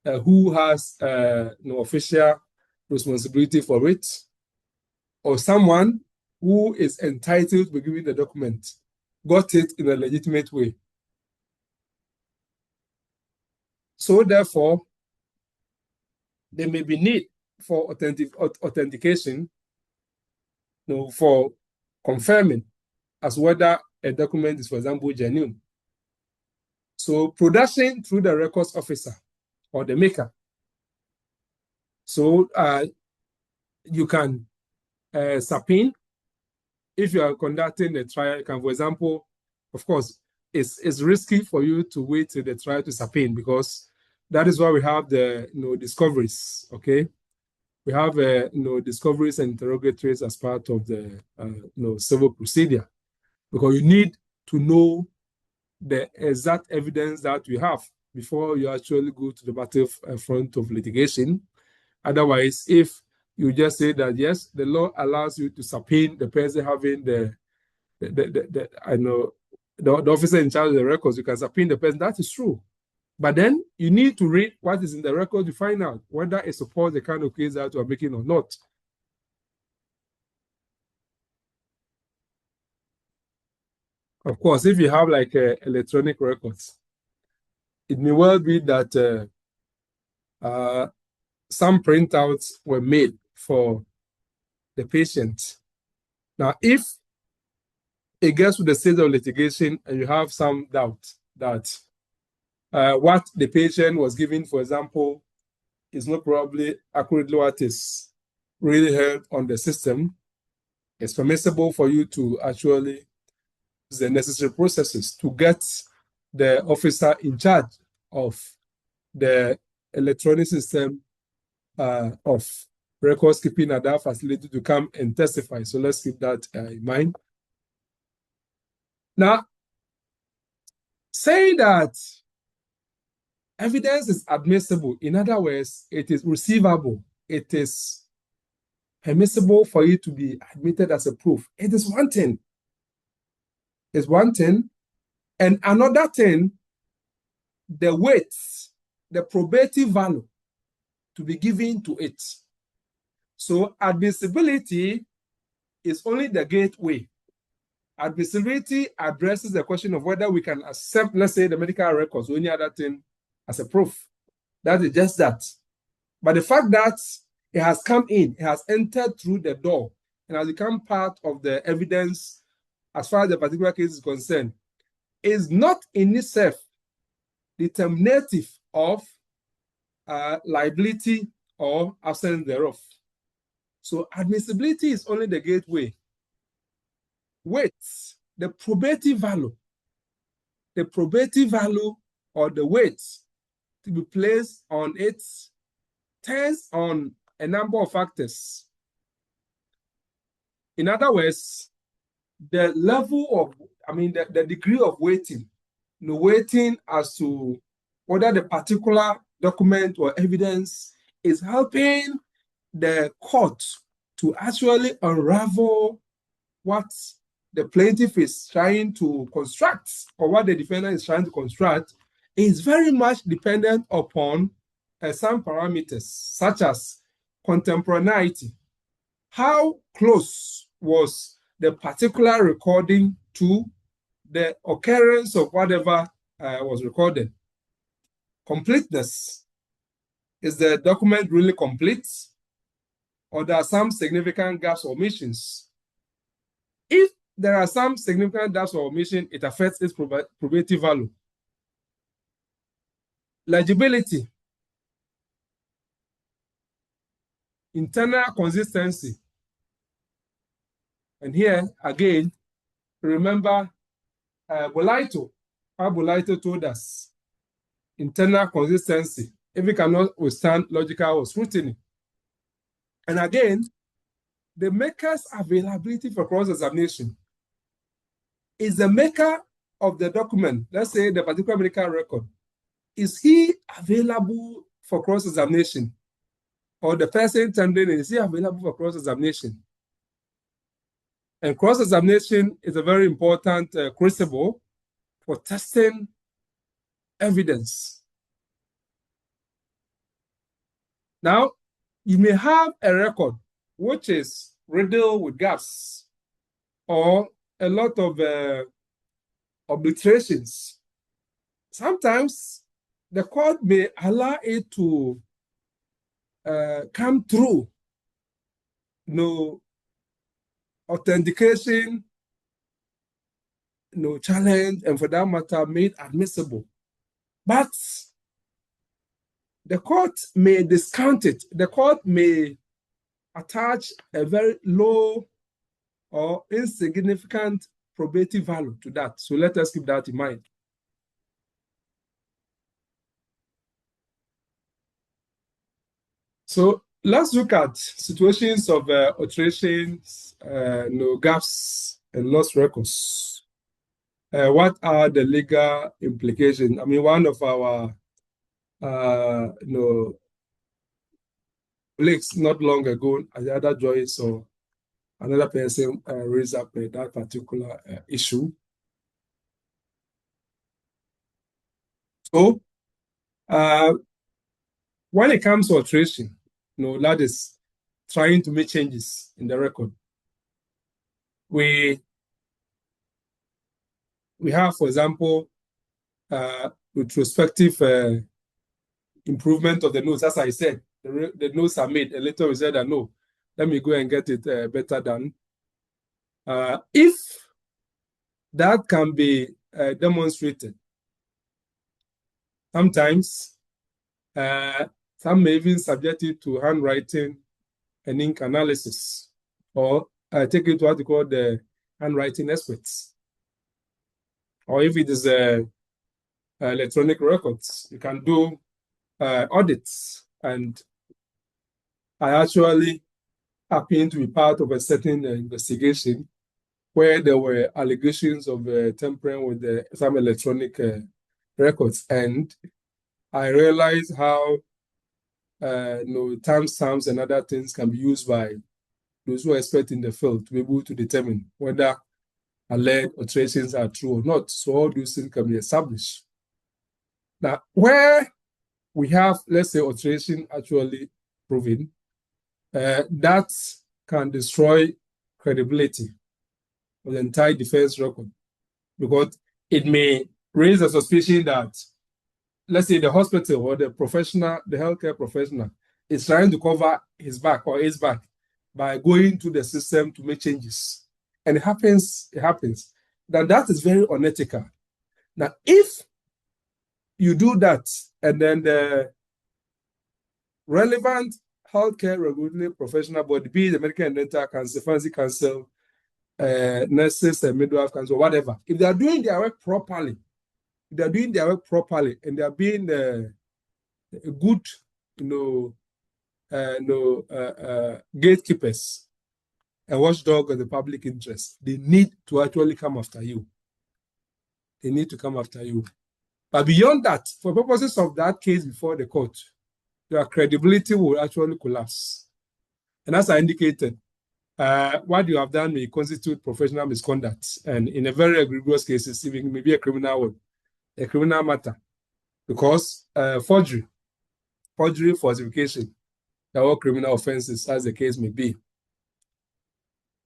who has no official responsibility for it, or someone who is entitled to be given the document got it in a legitimate way. So therefore, there may be need for authentication, for confirming as whether a document is, for example, genuine. So production through the records officer or the maker. So you can subpoena. If you are conducting a trial, you can, for example, of course, it's risky for you to wait till the trial to subpoena because that is why we have the discoveries. Okay, we have discoveries and interrogatories as part of the civil procedure because you need to know the exact evidence that you have before you actually go to the battlefront of litigation. Otherwise, if you just say that yes, the law allows you to subpoena the person having the officer in charge of the records, you can subpoena the person. That is true. But then you need to read what is in the record to find out whether it supports the kind of case that you are making or not. Of course, if you have like electronic records, it may well be that some printouts were made for the patient. Now, if it gets to the stage of litigation and you have some doubt that what the patient was given, for example, is not probably accurately what is really held on the system, it's permissible for you to actually use the necessary processes to get the officer in charge of the electronic system off. records keeping at that facility to come and testify. So let's keep that in mind. Now, saying that evidence is admissible, in other words, it is receivable, it is permissible for it to be admitted as a proof. It is one thing. It's one thing. And another thing, the weight, the probative value to be given to it. So admissibility is only the gateway. Admissibility addresses the question of whether we can accept, let's say, the medical records or any other thing as a proof. That is just that. But the fact that it has come in, it has entered through the door, and has become part of the evidence as far as the particular case is concerned, is not in itself determinative of liability or absence thereof. So admissibility is only the gateway. Weight, the probative value or the weight to be placed on it turns on a number of factors. In other words, the level of, the degree of weighting, weighting as to whether the particular document or evidence is helping the court to actually unravel what the plaintiff is trying to construct or what the defendant is trying to construct, is very much dependent upon some parameters such as contemporaneity. How close was the particular recording to the occurrence of whatever was recorded? Completeness. Is the document really complete? Or there are some significant gaps or omissions? If there are some significant gaps or omissions, it affects its probative value. Legibility. Internal consistency. And here, again, remember Bolito. How Bolito told us. Internal consistency. If it cannot withstand logical scrutiny. And again, the maker's availability for cross-examination. Is the maker of the document, let's say the particular medical record, is he available for cross-examination? Or the person tendering, is he available for cross-examination? And cross-examination is a very important crucible for testing evidence. Now, you may have a record which is riddled with gaps or a lot of obliterations. Sometimes the court may allow it to come through, authentication, challenge, and for that matter, made admissible. But the court may discount it. The court may attach a very low or insignificant probative value to that. So let us keep that in mind. So let's look at situations of alterations, gaps, and lost records. What are the legal implications? One of our colleagues not long ago, either Joyce or another person raised up that particular issue. So, when it comes to alteration, that is trying to make changes in the record. We have, for example, retrospective improvement of the notes. As I said, the notes are made. And later we said that no, let me go and get it better done. If that can be demonstrated, sometimes some may even subject it to handwriting and ink analysis, or take it to what we call the handwriting experts. Or if it is electronic records, you can do audits and I actually happened to be part of a certain investigation where there were allegations of tampering with some electronic records. And I realized how timestamps and other things can be used by those who are expert in the field to be able to determine whether alleged alterations are true or not. So all those things can be established. Now, where we have, let's say, alteration actually proven, that can destroy credibility of the entire defense record, because it may raise a suspicion that, let's say, the hospital or the professional, the healthcare professional, is trying to cover his back or his back by going to the system to make changes. And it happens. Now, that is very unethical. Now, if you do that, and then the relevant healthcare regulatory professional body, be it the Medical and Dental Council, Pharmacy Council, nurses and midwife council, whatever, if they are doing their work properly, and they are being a good, gatekeepers, a watchdog of the public interest, they need to actually come after you. But beyond that, for purposes of that case before the court, your credibility will actually collapse. And as I indicated, what you have done may constitute professional misconduct, and in a very egregious cases, even maybe a criminal matter, because forgery, falsification, are all criminal offenses, as the case may be.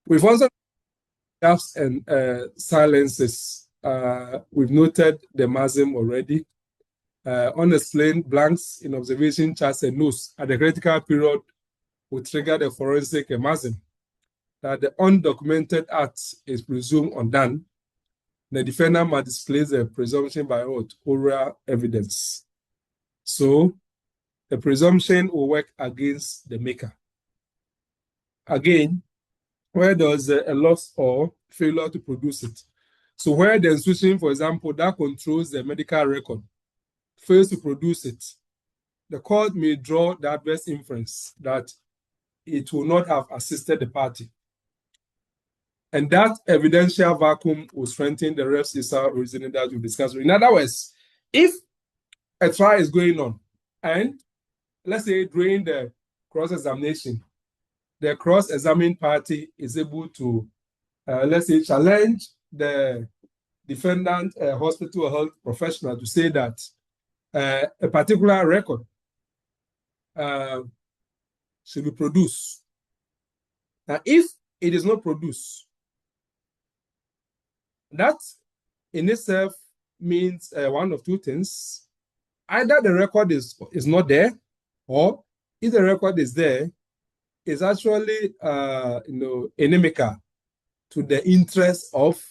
We've also gaps and silences. We've noted the MASM already. Unexplained blanks in observation charts and notes at the critical period will trigger the forensic MASM. That the undocumented act is presumed undone. The defendant must display the presumption by oral evidence. So the presumption will work against the maker. Again, where there's a loss or failure to produce it. So where the institution, for example, that controls the medical record fails to produce it, the court may draw the adverse inference that it will not have assisted the party. And that evidential vacuum will strengthen the res issa reasoning that we discussed. In other words, if a trial is going on, and let's say during the cross-examination, the cross-examined party is able to, let's say, challenge the defendant, hospital or health professional to say that a particular record should be produced. Now, if it is not produced, that in itself means one of two things. Either the record is not there, or if the record is there, it's actually inimical to the interest of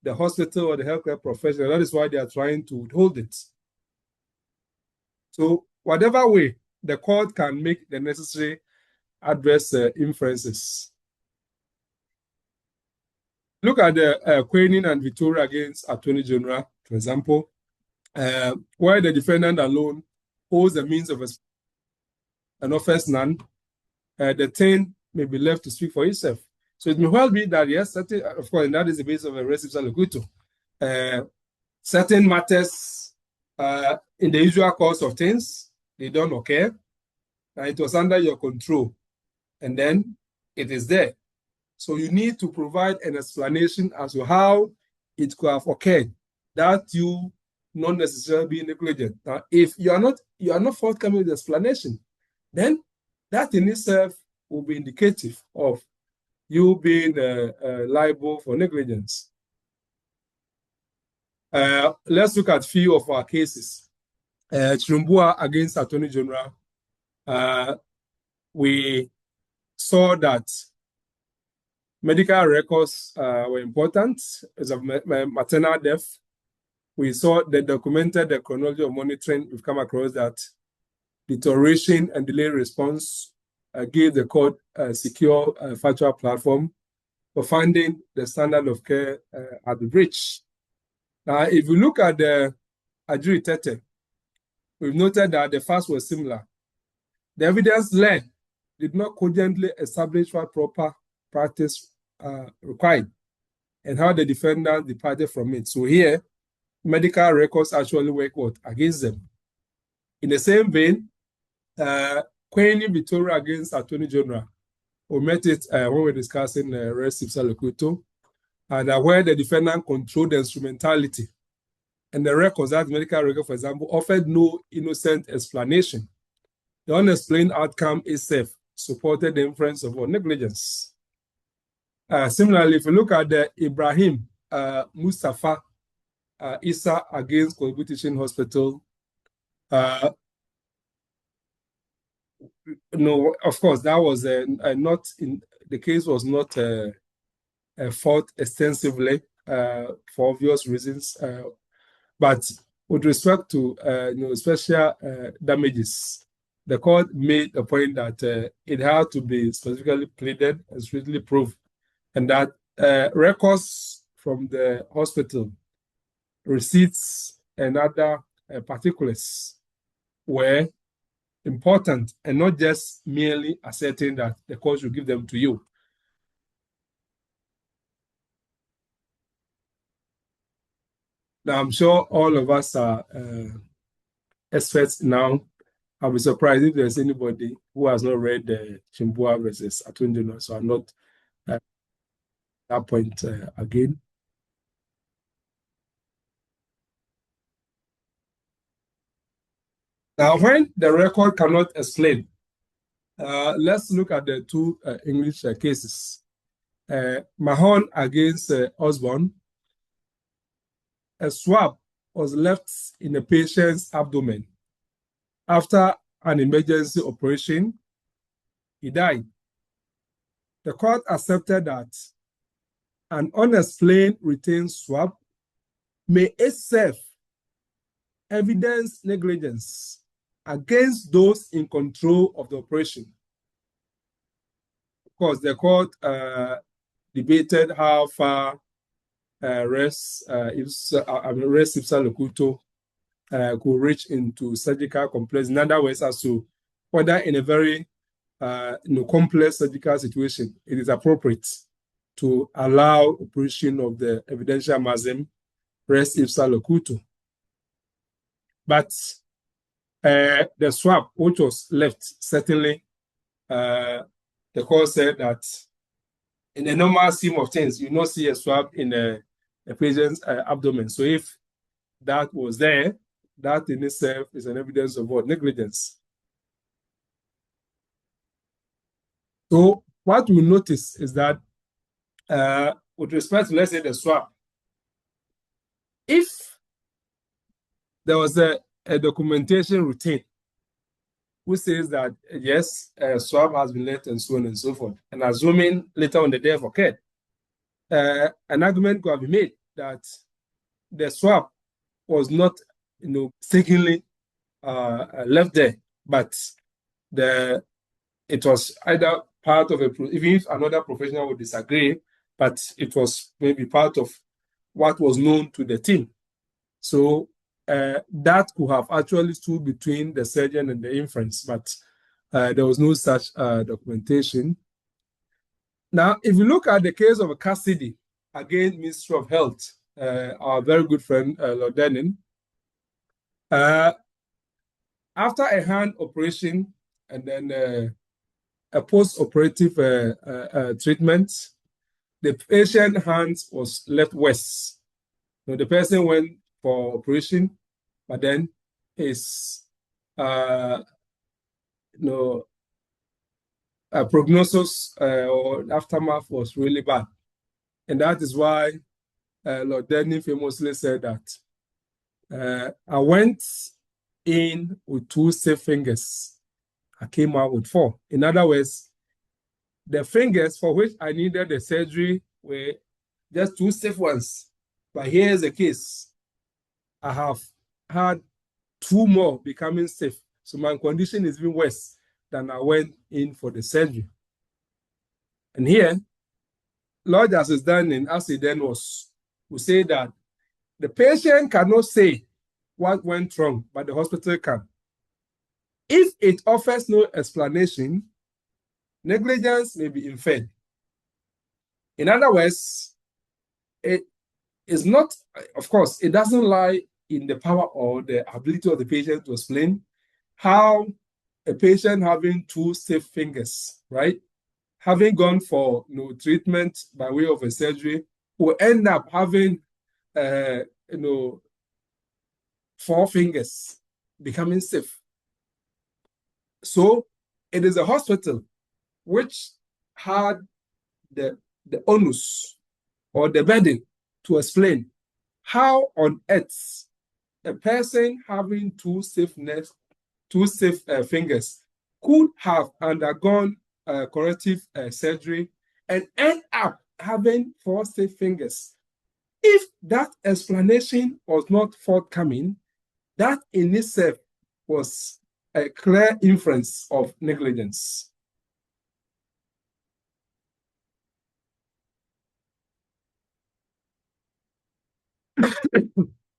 the hospital or the healthcare professional. That is why they are trying to withhold it. So whatever way, the court can make the necessary adverse inferences. Look at the Queening and Victoria against Attorney-General, for example, where the defendant alone holds the means of and offers none, the thing may be left to speak for itself. So it may well be that, yes, of course, and that is the basis of a res ipsa loquitur. Certain matters in the usual course of things, they don't occur. It was under your control, and then it is there. So you need to provide an explanation as to how it could have occurred, that you not necessarily be negligent. Now, if you are not forthcoming with the explanation, then that in itself will be indicative of you being liable for negligence. Let's look at a few of our cases. Chinbuah against Attorney-General. We saw that medical records were important as of maternal death. We saw the documented the chronology of monitoring. We've come across that deterioration and delayed response gave the court a secure factual platform for finding the standard of care at the breach. Now, if you look at the Agyire-Tettey, we've noted that the facts were similar. The evidence led did not cogently establish what proper practice required and how the defendant departed from it. So here, medical records actually work against them. In the same vein, Queen Victoria against Attorney-General, we met it when we were discussing res ipsa loquitur, and where the defendant controlled the instrumentality. And the records, that medical record, for example, offered no innocent explanation. The unexplained outcome itself supported the inference of negligence. Similarly, if you look at the Ibrahim Mustafa Issa against Koibu Teaching Hospital, no, of course, that was not in the case was not fought extensively for obvious reasons, but with respect to special damages, the court made the point that it had to be specifically pleaded and strictly proved, and that records from the hospital, receipts, and other particulars were important, and not just merely asserting that the court should give them to you. Now, I'm sure all of us are experts now. I'll be surprised if there's anybody who has not read the Chinbuah versus Attorney-General, so I'm not at that point again. Now, when the record cannot explain, let's look at the two English cases. Mahon against Osborne. A swab was left in the patient's abdomen. After an emergency operation, he died. The court accepted that an unexplained retained swab may itself evidence negligence against those in control of the operation. Of course, the court debated how far res ipsa loquitur could reach into surgical complaints. In other words, as to whether in a very complex surgical situation, it is appropriate to allow operation of the evidential maxim res ipsa loquitur. But the swab, which was left, certainly, the court said that in the normal scheme of things, you don't see a swab in a patient's abdomen. So if that was there, that in itself is an evidence of what? Negligence. So what we notice is that with respect to, let's say, the swab, if there was a documentation routine which says that, yes, a swab has been left and so on and so forth, and assuming later on the death occurred, an argument could have been made that the swab was not, mistakenly left there, but it was either part of even if another professional would disagree, but it was maybe part of what was known to the team. So that could have actually stood between the surgeon and the inference, but there was no such documentation. Now, if you look at the case of Cassidy against Ministry of Health, our very good friend Lord Denning, after a hand operation and then a post-operative treatment, the patient's hand was left worse. The person went for operation, but then his prognosis or aftermath was really bad. And that is why Lord Denning famously said that I went in with 2 safe fingers. I came out with 4. In other words, the fingers for which I needed the surgery were just 2 safe ones. But here's the case. I have had 2 more becoming safe. So my condition is even worse than I went in for the surgery. And here, Lord Justice Denning, as he then was, will say that the patient cannot say what went wrong, but the hospital can. If it offers no explanation, negligence may be inferred. In other words, it is not, of course, it doesn't lie in the power or the ability of the patient to explain how a patient having two stiff fingers, right, having gone for treatment by way of a surgery, will end up having, 4 fingers becoming stiff. So it is a hospital which had the onus or the burden to explain how on earth a person having two stiff fingers could have undergone corrective surgery and end up having 4 stiff fingers. If that explanation was not forthcoming, that in itself was a clear inference of negligence.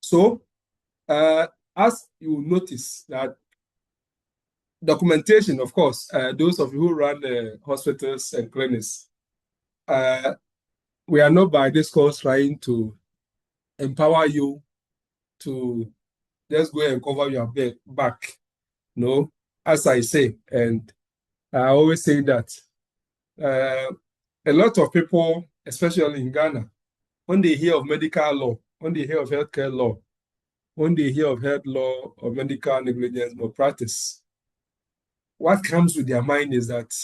So, as you notice that documentation, of course, those of you who run the hospitals and clinics, we are not by this course trying to empower you to just go and cover your back. No, as I say, and I always say that a lot of people, especially in Ghana, when they hear of medical law, when they hear of healthcare law, when they hear of health law or medical negligence malpractice, what comes with their mind is that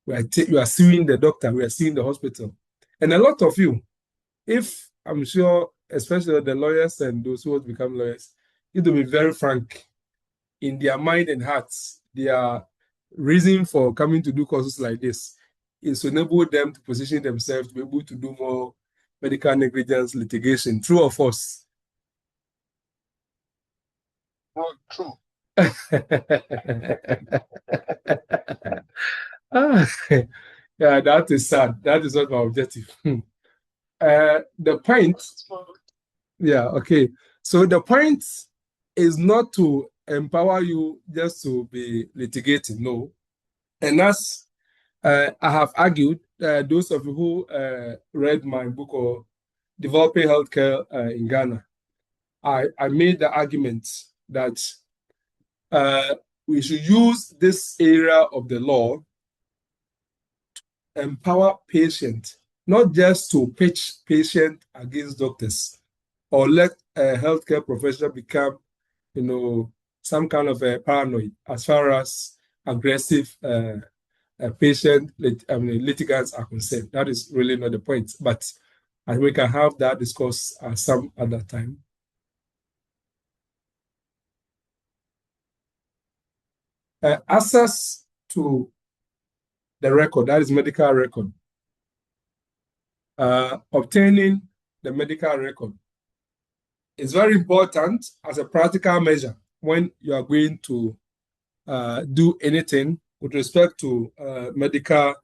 we are suing the doctor, we are suing the hospital. And a lot of you, if I'm sure, especially the lawyers and those who have become lawyers, it will be very frank. In their mind and hearts, their reason for coming to do courses like this is to enable them to position themselves to be able to do more medical negligence litigation. True or false? Well, true. Yeah, that is sad. That is not my objective. The point, yeah, okay. So the point is not to empower you just to be litigating, no. And as I have argued, those of you who read my book or Developing Healthcare in Ghana, I made the argument that we should use this area of the law to empower patients, not just to pitch patient against doctors or let a healthcare professional become, some kind of a paranoid as far as aggressive patient litigants are concerned. That is really not the point. But we can have that discourse some other time. Access to the record, that is medical record. Obtaining the medical record is very important as a practical measure when you are going to do anything with respect to medical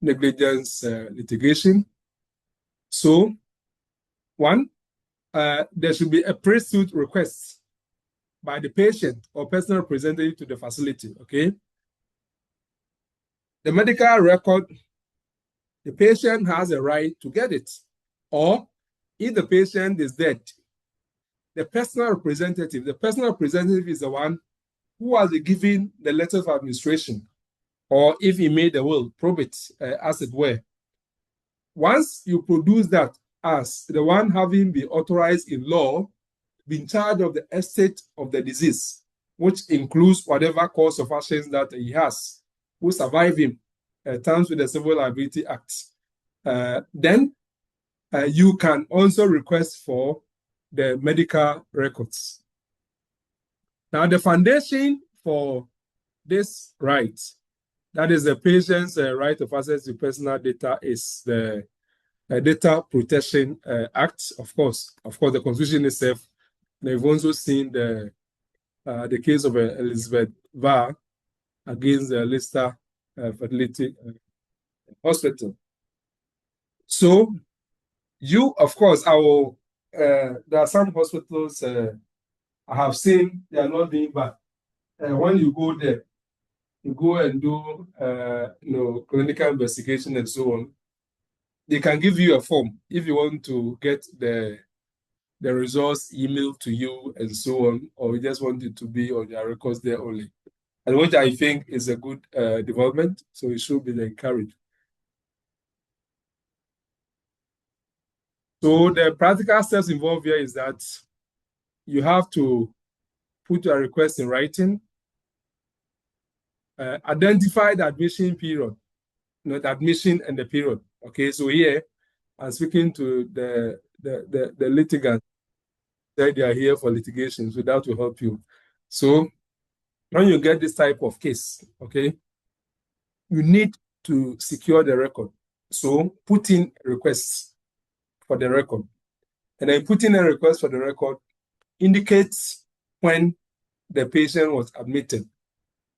negligence litigation. So, one, there should be a pre-suit request by the patient or personal representative to the facility, okay? The medical record, the patient has a right to get it. Or if the patient is dead, the personal representative is the one who has given the letter of administration, or if he made a will, probate, as it were. Once you produce that as the one having been authorized in law, be in charge of the estate of the deceased, which includes whatever cause of actions that he has, who survive him, terms with the Civil Liability Act, then you can also request for the medical records. Now, the foundation for this right, that is the patient's right of access to personal data, is the Data Protection Act, of course. Of course, the Constitution itself. They've also seen the case of Elizabeth Varr against the Lister Fertility Hospital. So, you, of course, there are some hospitals I have seen they are not doing bad. When you go there, you go and do clinical investigation and so on, they can give you a form if you want to get the results emailed to you and so on, or you just want it to be on your records there only. And which I think is a good development, so it should be encouraged. So the practical steps involved here is that you have to put your request in writing, identify the admission period, the admission and the period. Okay, so here I'm speaking to the litigant. They are here for litigation, so that will help you. So when you get this type of case, okay, you need to secure the record. So put in requests for the record. And then putting a request for the record indicates when the patient was admitted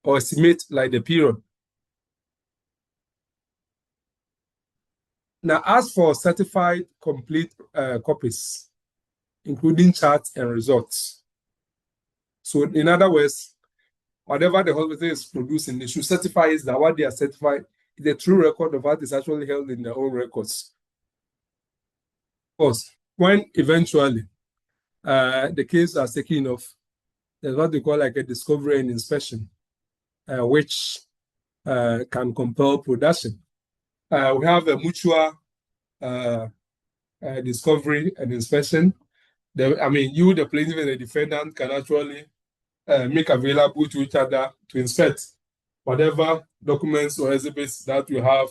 or estimate like the period. Now, ask for certified complete copies, including charts and results. So in other words, whatever the hospital is producing, they should certify that what they are certified is a true record of what is actually held in their own records. Of course, when eventually the case are taken off, there's what they call like a discovery and inspection, which can compel production. We have a mutual discovery and inspection. You, the plaintiff and the defendant, can actually make available to each other to inspect whatever documents or exhibits that you have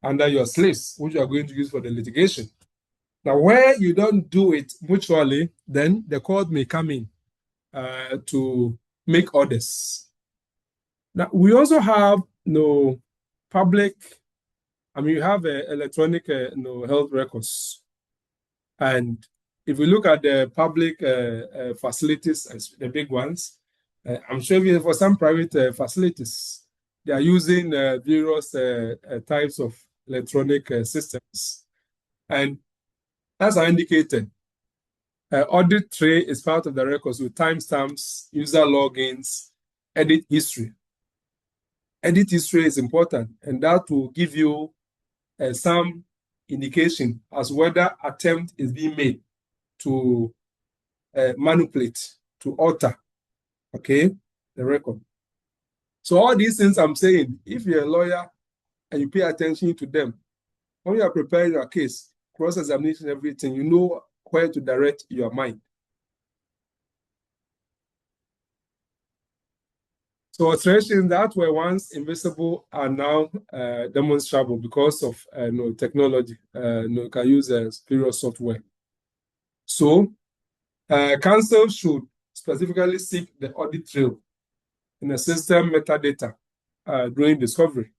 under your slates, which you are going to use for the litigation. Now, where you don't do it mutually, then the court may come in to make orders. Now, we also have public, you have electronic health records. And if we look at the public facilities, the big ones, I'm sure for some private facilities, they are using various types of electronic systems. And as I indicated, audit tray is part of the records with timestamps, user logins, edit history. Edit history is important, and that will give you some indication as whether attempt is being made to manipulate, to alter, okay, the record. So all these things I'm saying, if you're a lawyer and you pay attention to them, when you are preparing your case, cross-examination, everything, you know where to direct your mind. So alterations that were once invisible are now demonstrable because of technology. You can use superior software. So counsel should specifically seek the audit trail in the system metadata during discovery.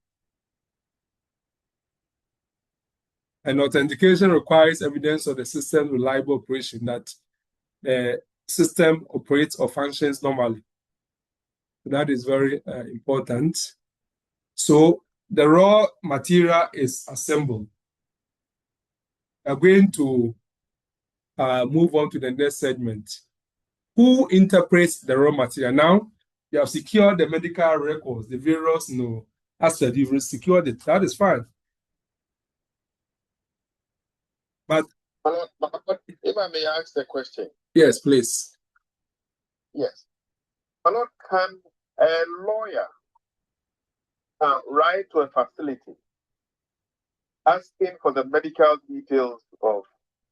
And authentication requires evidence of the system's reliable operation, that the system operates or functions normally. That is very important. So the raw material is assembled. We're going to move on to the next segment. Who interprets the raw material? Now, you have secured the medical records, the various aspects, you've secured it. That is fine. But if I may ask the question. Yes, please. Yes. Can a lawyer write to a facility asking for the medical details of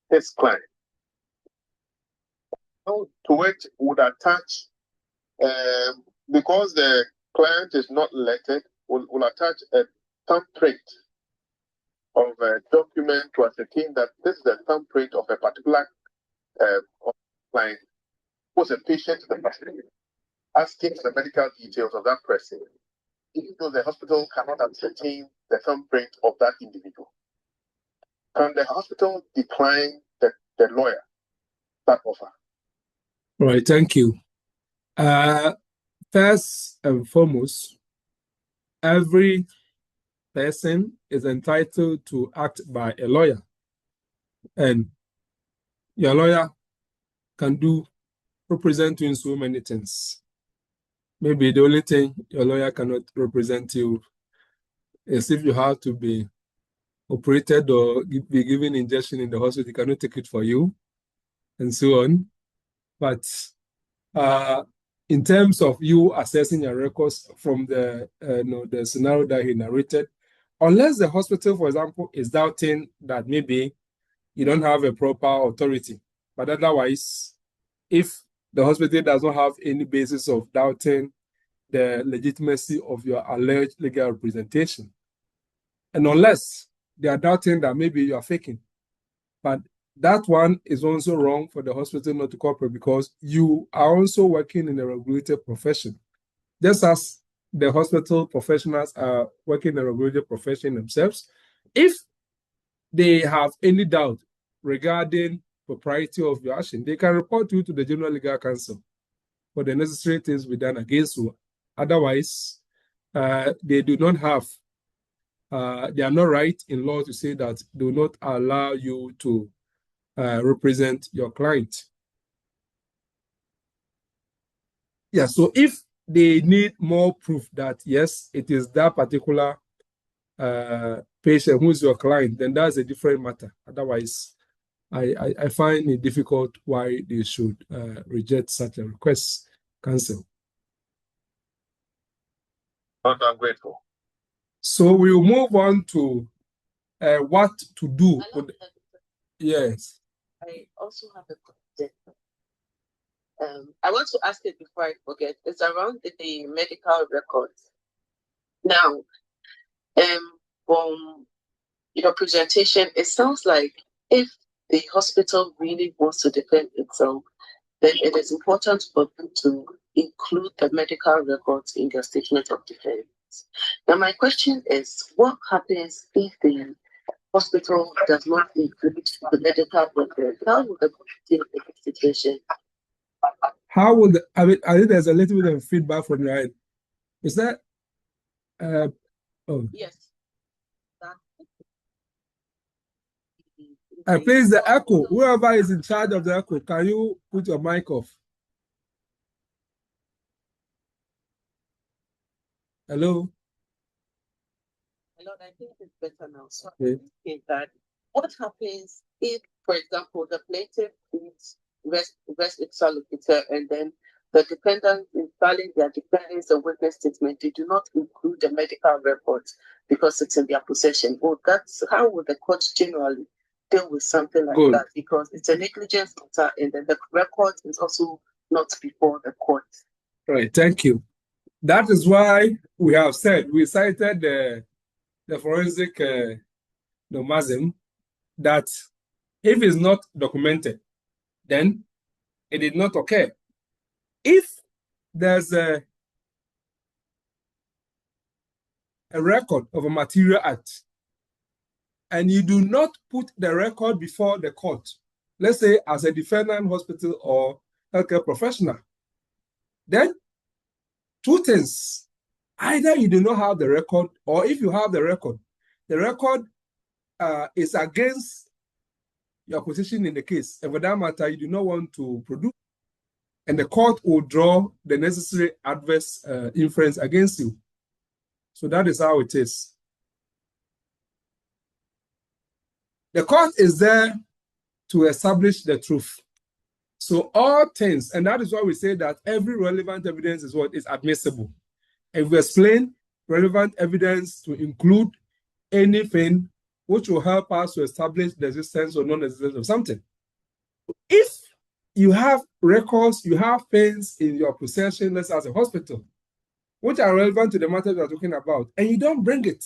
his client, to which would attach, because the client is not lettered, will attach a thumbprint of a document to ascertain that this is a thumbprint of a particular client who was a patient in the facility, asking for the medical details of that person, even though the hospital cannot ascertain the thumbprint of that individual. Can the hospital decline the lawyer that offer? All right, thank you. First and foremost, every person is entitled to act by a lawyer. And your lawyer can represent you in so many things. maybe the only thing your lawyer cannot represent you is if you have to be operated or be given injection in the hospital, he cannot take it for you, and so on. But in terms of you assessing your records from the the scenario that he narrated, unless the hospital, for example, is doubting that maybe you don't have a proper authority, but otherwise, if the hospital does not have any basis of doubting the legitimacy of your alleged legal representation, and unless they are doubting that maybe you are faking, but that one is also wrong for the hospital not to cooperate because you are also working in a regulated profession. Just as the hospital professionals are working in a regulated profession themselves, if they have any doubt regarding propriety of your action, they can report you to the General Legal Counsel for the necessary things be done against you. Otherwise, they do not have, they are not right in law to say that do not allow you to represent your client. Yeah, so if they need more proof that, yes, it is that particular patient who is your client, then that's a different matter. Otherwise, I find it difficult why they should reject such a request, cancel. Not ungrateful. So we'll move on to what to do. Yes. I also have a question. I want to ask it before I forget. It's around the medical records. Now, from your presentation, it sounds like if the hospital really wants to defend itself, then it is important for them to include the medical records in their statement of defense. Now, my question is, what happens if the hospital does not include the medical records? How will the court deal with the situation? How would I think there's a little bit of feedback from your end. Is that oh yes? Please, the echo. Whoever is in charge of the echo, can you put your mic off? Hello? Hello, I think it's better now. So I think that what happens if, for example, the plaintiff is rest interlocutor and then the defendant in filing their defense and witness statement, they do not include the medical records because it's in their possession. Well, that's how would the court generally deal with something like that, because it's a negligence matter and then the record is also not before the court. Right, thank you. That is why we have said, we cited the forensic nomasm, that if it's not documented, then it did not occur. If there's a record of a material act and you do not put the record before the court, let's say as a defendant, hospital, or healthcare professional, then two things. Either you do not have the record, or if you have the record is against your position in the case. And for that matter, you do not want to produce, and the court will draw the necessary adverse inference against you. So that is how it is. The court is there to establish the truth. So all things, and that is why we say that every relevant evidence is what is admissible. And we explain relevant evidence to include anything which will help us to establish the existence or non-existence of something. If you have records, you have things in your possession, let's say as a hospital, which are relevant to the matter we are talking about, and you don't bring it,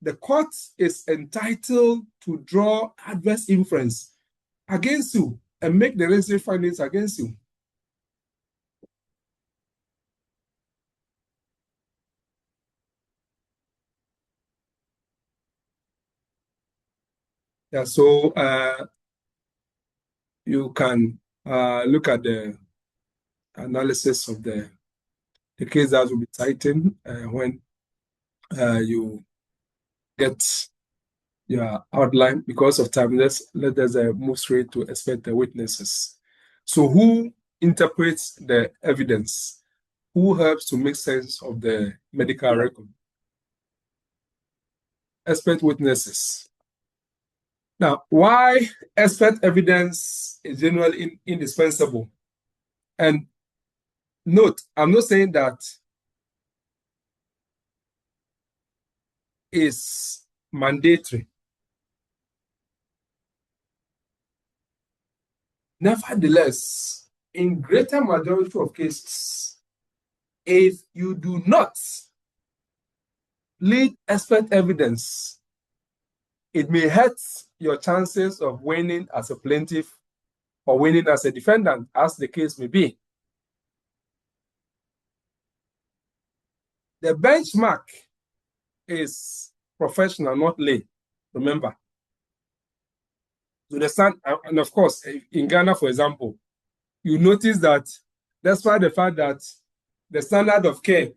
the court is entitled to draw adverse inference against you and make the necessary findings against you. Yeah, so you can look at the analysis of the case that will be citing when you get your outline. Because of time, let us move straight to expect the witnesses. So who interprets the evidence? who helps to make sense of the medical record. Expert witnesses. Now, why expert evidence is generally indispensable? And note, I'm not saying that is mandatory. Nevertheless, in greater majority of cases, if you do not lead expert evidence, it may hurt your chances of winning as a plaintiff or winning as a defendant, as the case may be. The benchmark is professional, not lay. Remember. To understand, and of course, in Ghana, for example, you notice that despite the fact that the standard of care,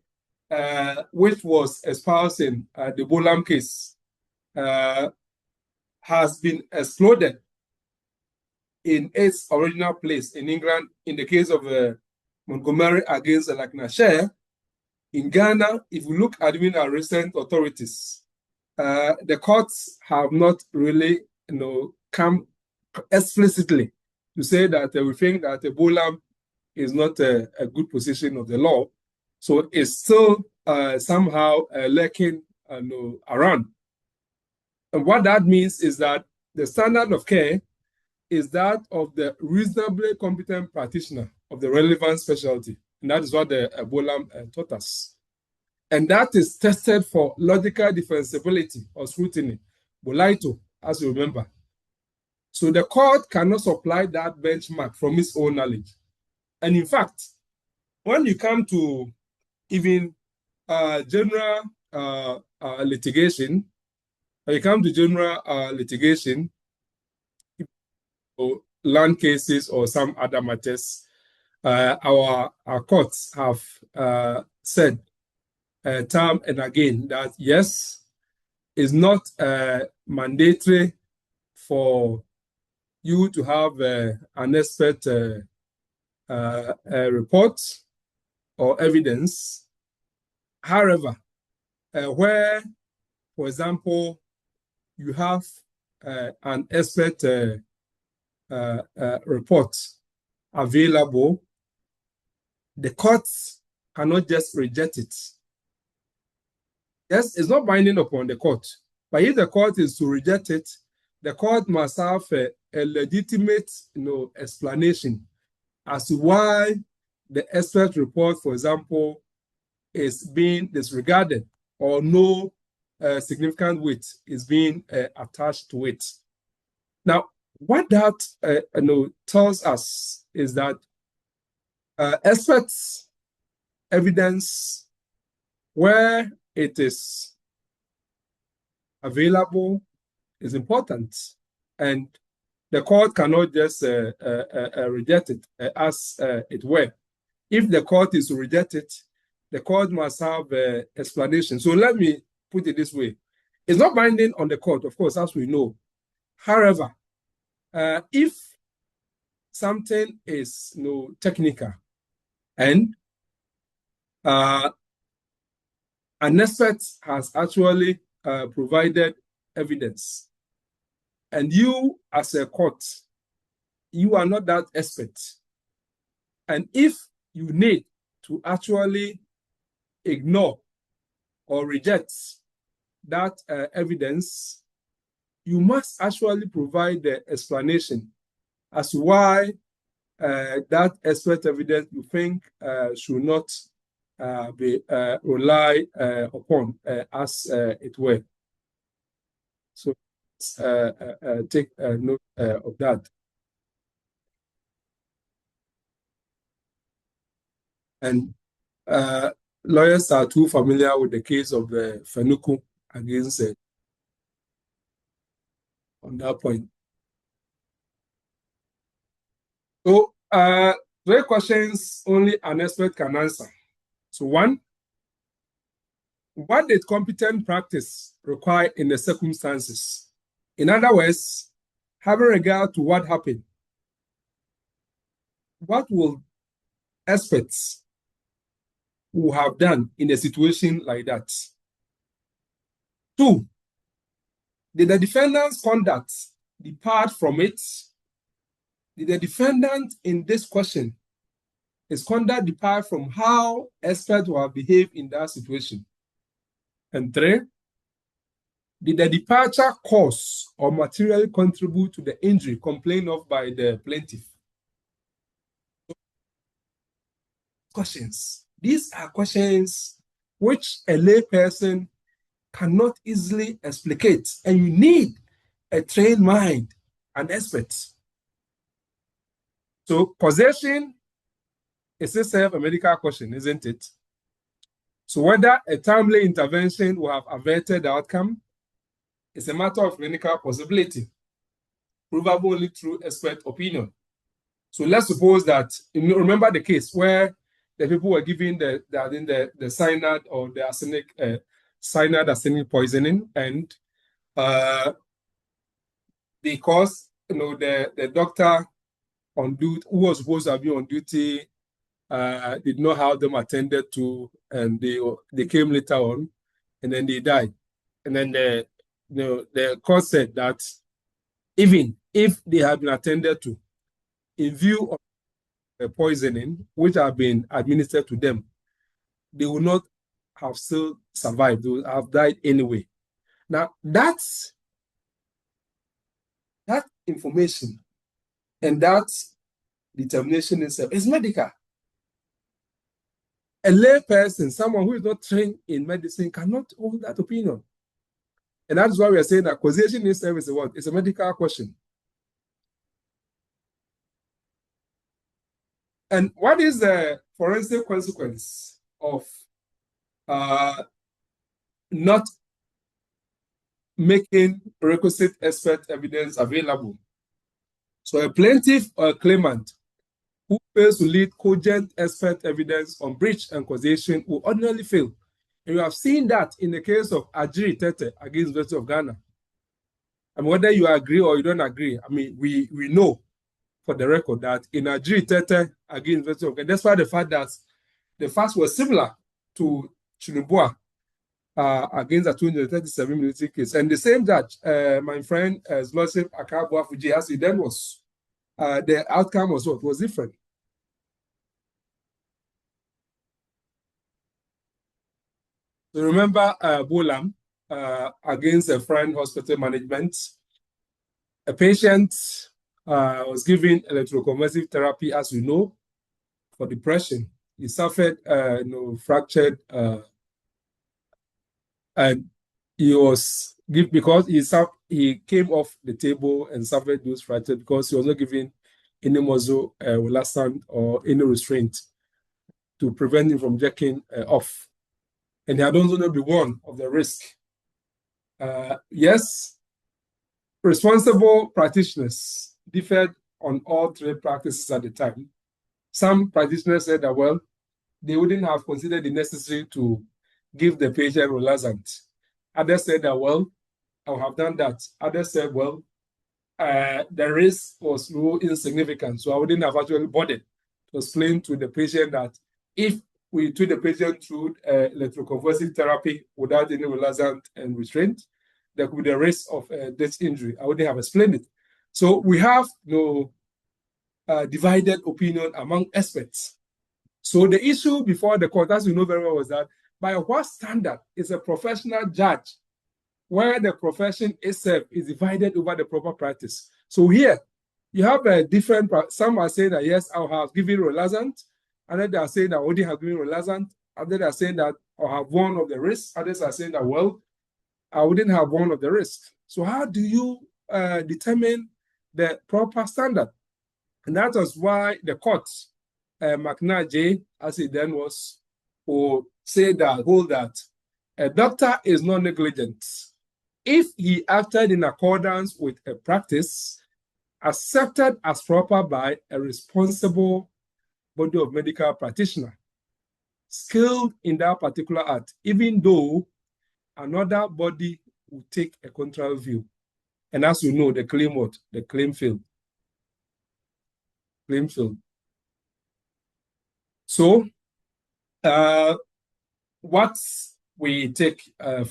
which was espoused in the Bolam case, has been exploded in its original place in England, in the case of Montgomery against Lancashire. In Ghana, if you look at even our recent authorities, the courts have not really, come explicitly to say that we think that the Bolam is not a good position of the law. So it's still somehow lurking around. And what that means is that the standard of care is that of the reasonably competent practitioner of the relevant specialty. And that is what the Bolam taught us. And that is tested for logical defensibility or scrutiny, Bolaito, as you remember. So the court cannot supply that benchmark from its own knowledge. And in fact, when you come to even general litigation, or land cases or some other matters, our courts have said time and again that yes, it's not mandatory for you to have an expert report or evidence. However, where, for example, you have an expert report available, the courts cannot just reject it. Yes, it's not binding upon the court, but if the court is to reject it, the court must have a legitimate, explanation as to why the expert report, for example, is being disregarded or no significant weight is being attached to it. Now, what that tells us is that expert evidence, where it is available, is important, and the court cannot just reject it as it were. If the court is to reject it, the court must have explanation. So let me put it this way. It's not binding on the court, of course, as we know. However, if something is technical and an expert has actually provided evidence, and you as a court, you are not that expert, and if you need to actually ignore or reject that evidence, you must actually provide the explanation as to why that expert evidence you think should not be relied upon as it were. So take note of that. And lawyers are too familiar with the case of Fenuku against on that point. So 3 questions only an expert can answer. So 1, what did competent practice require in the circumstances? In other words, having regard to what happened, what will experts would have done in a situation like that. 2, did the defendant's conduct depart from it? Did the defendant in this question, his conduct depart from how experts will have behaved in that situation? And 3, did the departure cause or materially contribute to the injury complained of by the plaintiff? Questions. These are questions which a layperson cannot easily explicate, and you need a trained mind, an expert. So causation is itself a medical question, isn't it? So whether a timely intervention will have averted the outcome is a matter of clinical possibility, provable only through expert opinion. So let's suppose that, you remember the case where the people were given the cyanide or the arsenic, cyanide arsenic poisoning, and because the doctor on duty, who was supposed to be on duty, did not have them attended to, and they came later on, and then they died. And then the court said that even if they had been attended to, in view of the poisoning which have been administered to them, they would not have still survived. They would have died anyway. Now, that information and that determination itself is medical. A lay person, someone who is not trained in medicine, cannot hold that opinion. And that's why we are saying that causation itself is what? It's a medical question. And what is the forensic consequence of not making requisite expert evidence available? So a plaintiff or a claimant who fails to lead cogent expert evidence on breach and causation will ordinarily fail. And you have seen that in the case of Agyire-Tettey against the University of Ghana. And whether you agree or you don't agree, I mean, we know for the record that in Agyire-Tettey against the University of Ghana, despite the fact that the facts were similar to Chinbuah against the 237 military case, and the same judge, my friend Lordship Akabua Fuji, as it then was, the outcome was what was different. So remember Bolam against a friend hospital management. A patient was given electroconvulsive therapy, as you know, for depression. He suffered fractured, and he was given, because he came off the table and suffered those fractures because he was not given any muscle relaxant or any restraint to prevent him from jerking off. And he had also not been warned of the risk. Yes, responsible practitioners differed on all 3 practices at the time. Some practitioners said that, well, they wouldn't have considered it necessary to give the patient relaxant. Others said that, well, I would have done that. Others said, well, the risk was so insignificant, so I wouldn't have actually bothered to explain to the patient that if we treat the patient through electroconvulsive therapy without any relaxant and restraint, there could be the risk of death injury. I wouldn't have explained it. So we have divided opinion among experts. So the issue before the court, as you know very well, was that by what standard is a professional judge where the profession itself is divided over the proper practice? So here, you have a different, some are saying that, yes, I have given relaxant, others are saying that I already have given relaxant, others are saying that I have warned of the risk, others are saying that, well, I wouldn't have warned of the risk. So how do you determine the proper standard? And that was why the court, McNair, as it then was, will say that, hold that, a doctor is not negligent if he acted in accordance with a practice accepted as proper by a responsible body of medical practitioner, skilled in that particular art, even though another body will take a contrary view. And as you know, the claim what? The claim failed. Claim failed. So, what we take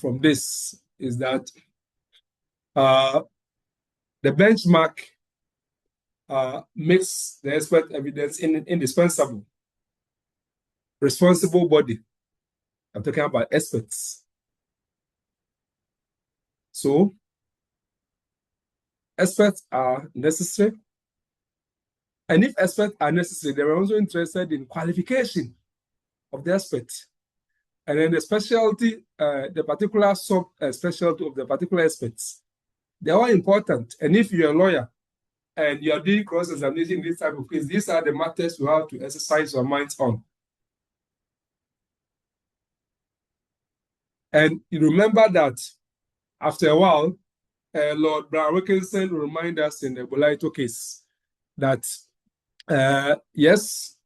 from this is that the benchmark makes the expert evidence indispensable. Responsible body. I'm talking about experts. So, experts are necessary. And if experts are necessary, they are also interested in qualification of the expert. And then the specialty, the particular sub-specialty of the particular experts. They're all important. And if you're a lawyer and you're doing cross-examination in this type of case, these are the matters you have to exercise your minds on. And you remember that after a while, Lord Brown Wilkinson will remind us in the Bolito case that, yes,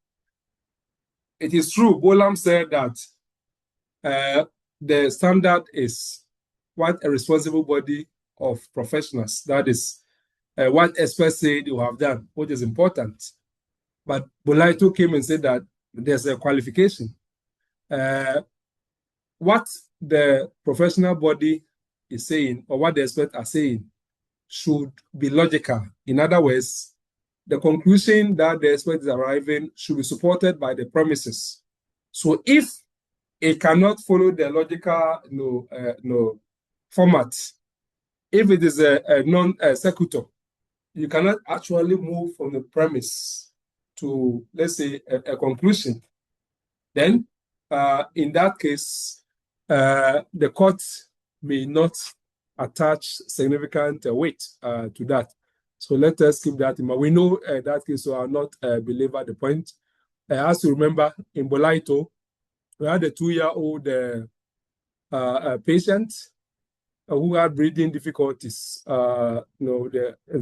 it is true, Bolam said that the standard is what a responsible body of professionals, that is what experts say they will have done, which is important. But Bolito came and said that there's a qualification. What the professional body is saying, or what the experts are saying, should be logical. In other words, the conclusion that the expert is arriving should be supported by the premises. So if it cannot follow the logical format, if it is a non-sequitur, you cannot actually move from the premise to, let's say, a conclusion. Then, in that case, the court may not attach significant weight to that. So let us keep that in mind. We know that case, so I'll not belabor the point. As you remember, in Bolito, we had a 2-year-old patient who had breathing difficulties, and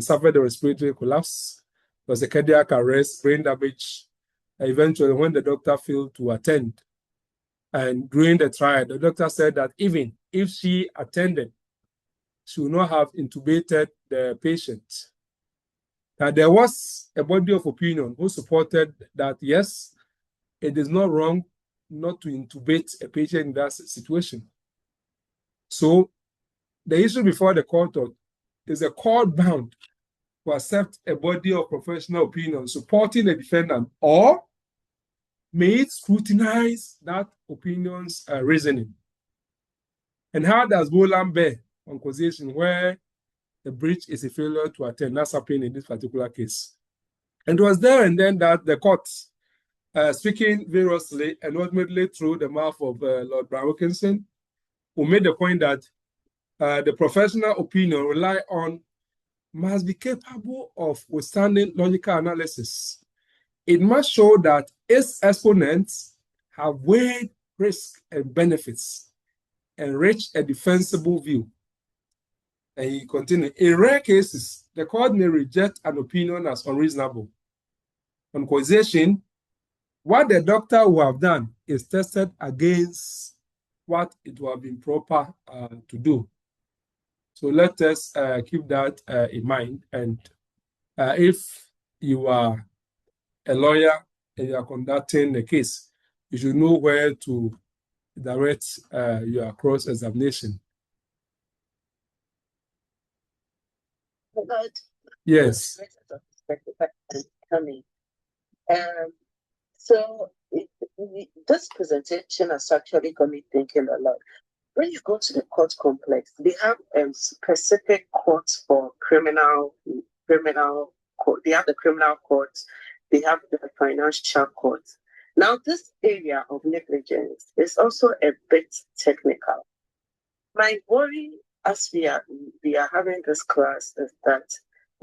suffered a respiratory collapse. There was a cardiac arrest, brain damage. Eventually, when the doctor failed to attend, and during the trial, the doctor said that even if she attended, she would not have intubated the patient. That there was a body of opinion who supported that, yes, it is not wrong not to intubate a patient in that situation. So the issue before the court is a court bound to accept a body of professional opinion supporting the defendant, or may it scrutinize that opinion's reasoning? And how does Bolam bear on causation where the breach is a failure to attend? That's happening in this particular case. And it was there and then that the court, speaking vigorously and ultimately through the mouth of Lord Brown Wilkinson, who made the point that the professional opinion rely on must be capable of withstanding logical analysis. It must show that its exponents have weighed risk and benefits and reached a defensible view. And he continued, in rare cases, the court may reject an opinion as unreasonable. On causation, what the doctor will have done is tested against what it would have been proper to do. So let us keep that in mind. And if you are a lawyer and you are conducting a case, you should know where to direct your cross-examination. Yes. So this presentation has actually got me thinking a lot. When you go to the court complex, they have specific courts for criminal court. They have the criminal courts. They have the financial courts. Now, this area of negligence is also a bit technical. My worry as we are having this class is that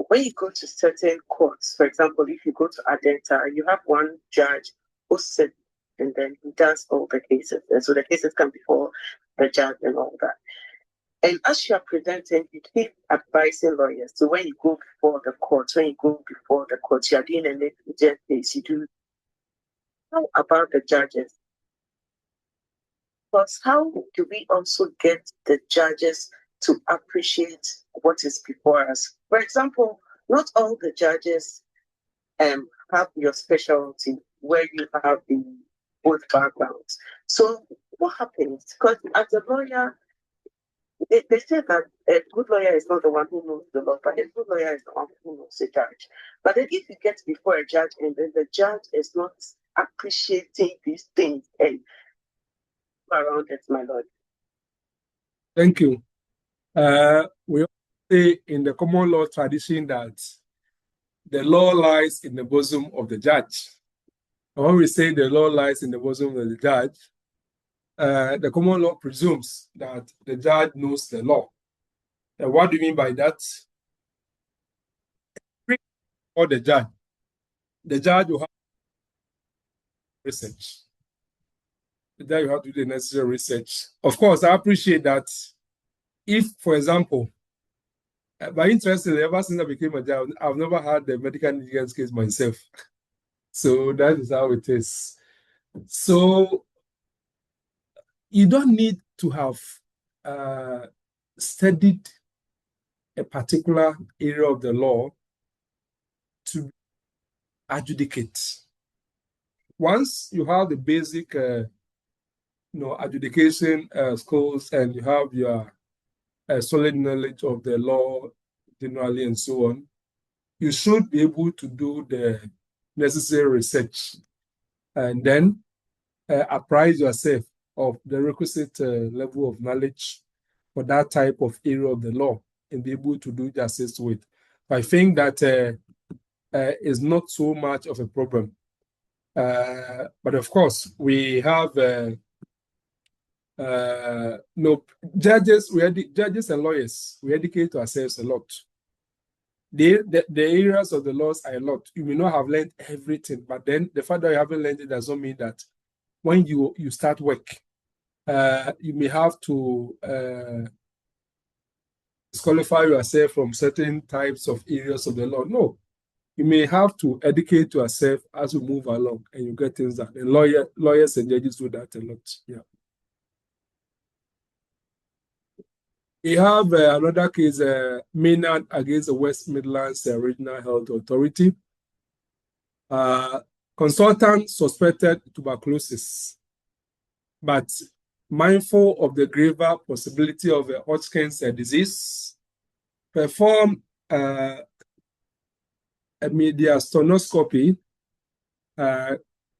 when you go to certain courts, for example, if you go to Adenta, you have one judge who sits and then he does all the cases. And so the cases come before the judge and all that. And as you are presenting, you keep advising lawyers. So when you go before the court, you are doing a negligence case, you do. How about the judges? Because how do we also get the judges to appreciate what is before us? For example, not all the judges have your specialty where you have the both backgrounds. So what happens? Because as a lawyer, they say that a good lawyer is not the one who knows the law, but a good lawyer is the one who knows the judge. But then if you get before a judge and then the judge is not appreciating these things and around it, my lord. Thank you. We say in the common law tradition that the law lies in the bosom of the judge. And when we say the law lies in the bosom of the judge, the common law presumes that the judge knows the law. And what do you mean by that? Or the judge will have research. The judge will have to do the necessary research. Of course, I appreciate that. If, for example, by interestingly, ever since I became a judge, I've never had the medical negligence case myself. So that is how it is. So you don't need to have studied a particular area of the law to adjudicate. Once you have the basic adjudication skills and you have your solid knowledge of the law generally and so on, you should be able to do the necessary research and then apprise yourself of the requisite level of knowledge for that type of area of the law and be able to do justice to it. I think that is not so much of a problem. But of course, we have judges and lawyers. We educate ourselves a lot. The areas of the laws are a lot. You may not have learned everything, but then the fact that you haven't learned it does not mean that when you start work, you may have to disqualify yourself from certain types of areas of the law. No, you may have to educate yourself as you move along and you get things done. And lawyers and judges do that a lot. Yeah. We have another case, Maynard against the West Midlands Regional Health Authority. Consultant suspected tuberculosis, but mindful of the graver possibility of a Hodgkin's disease, performed a mediastonoscopy,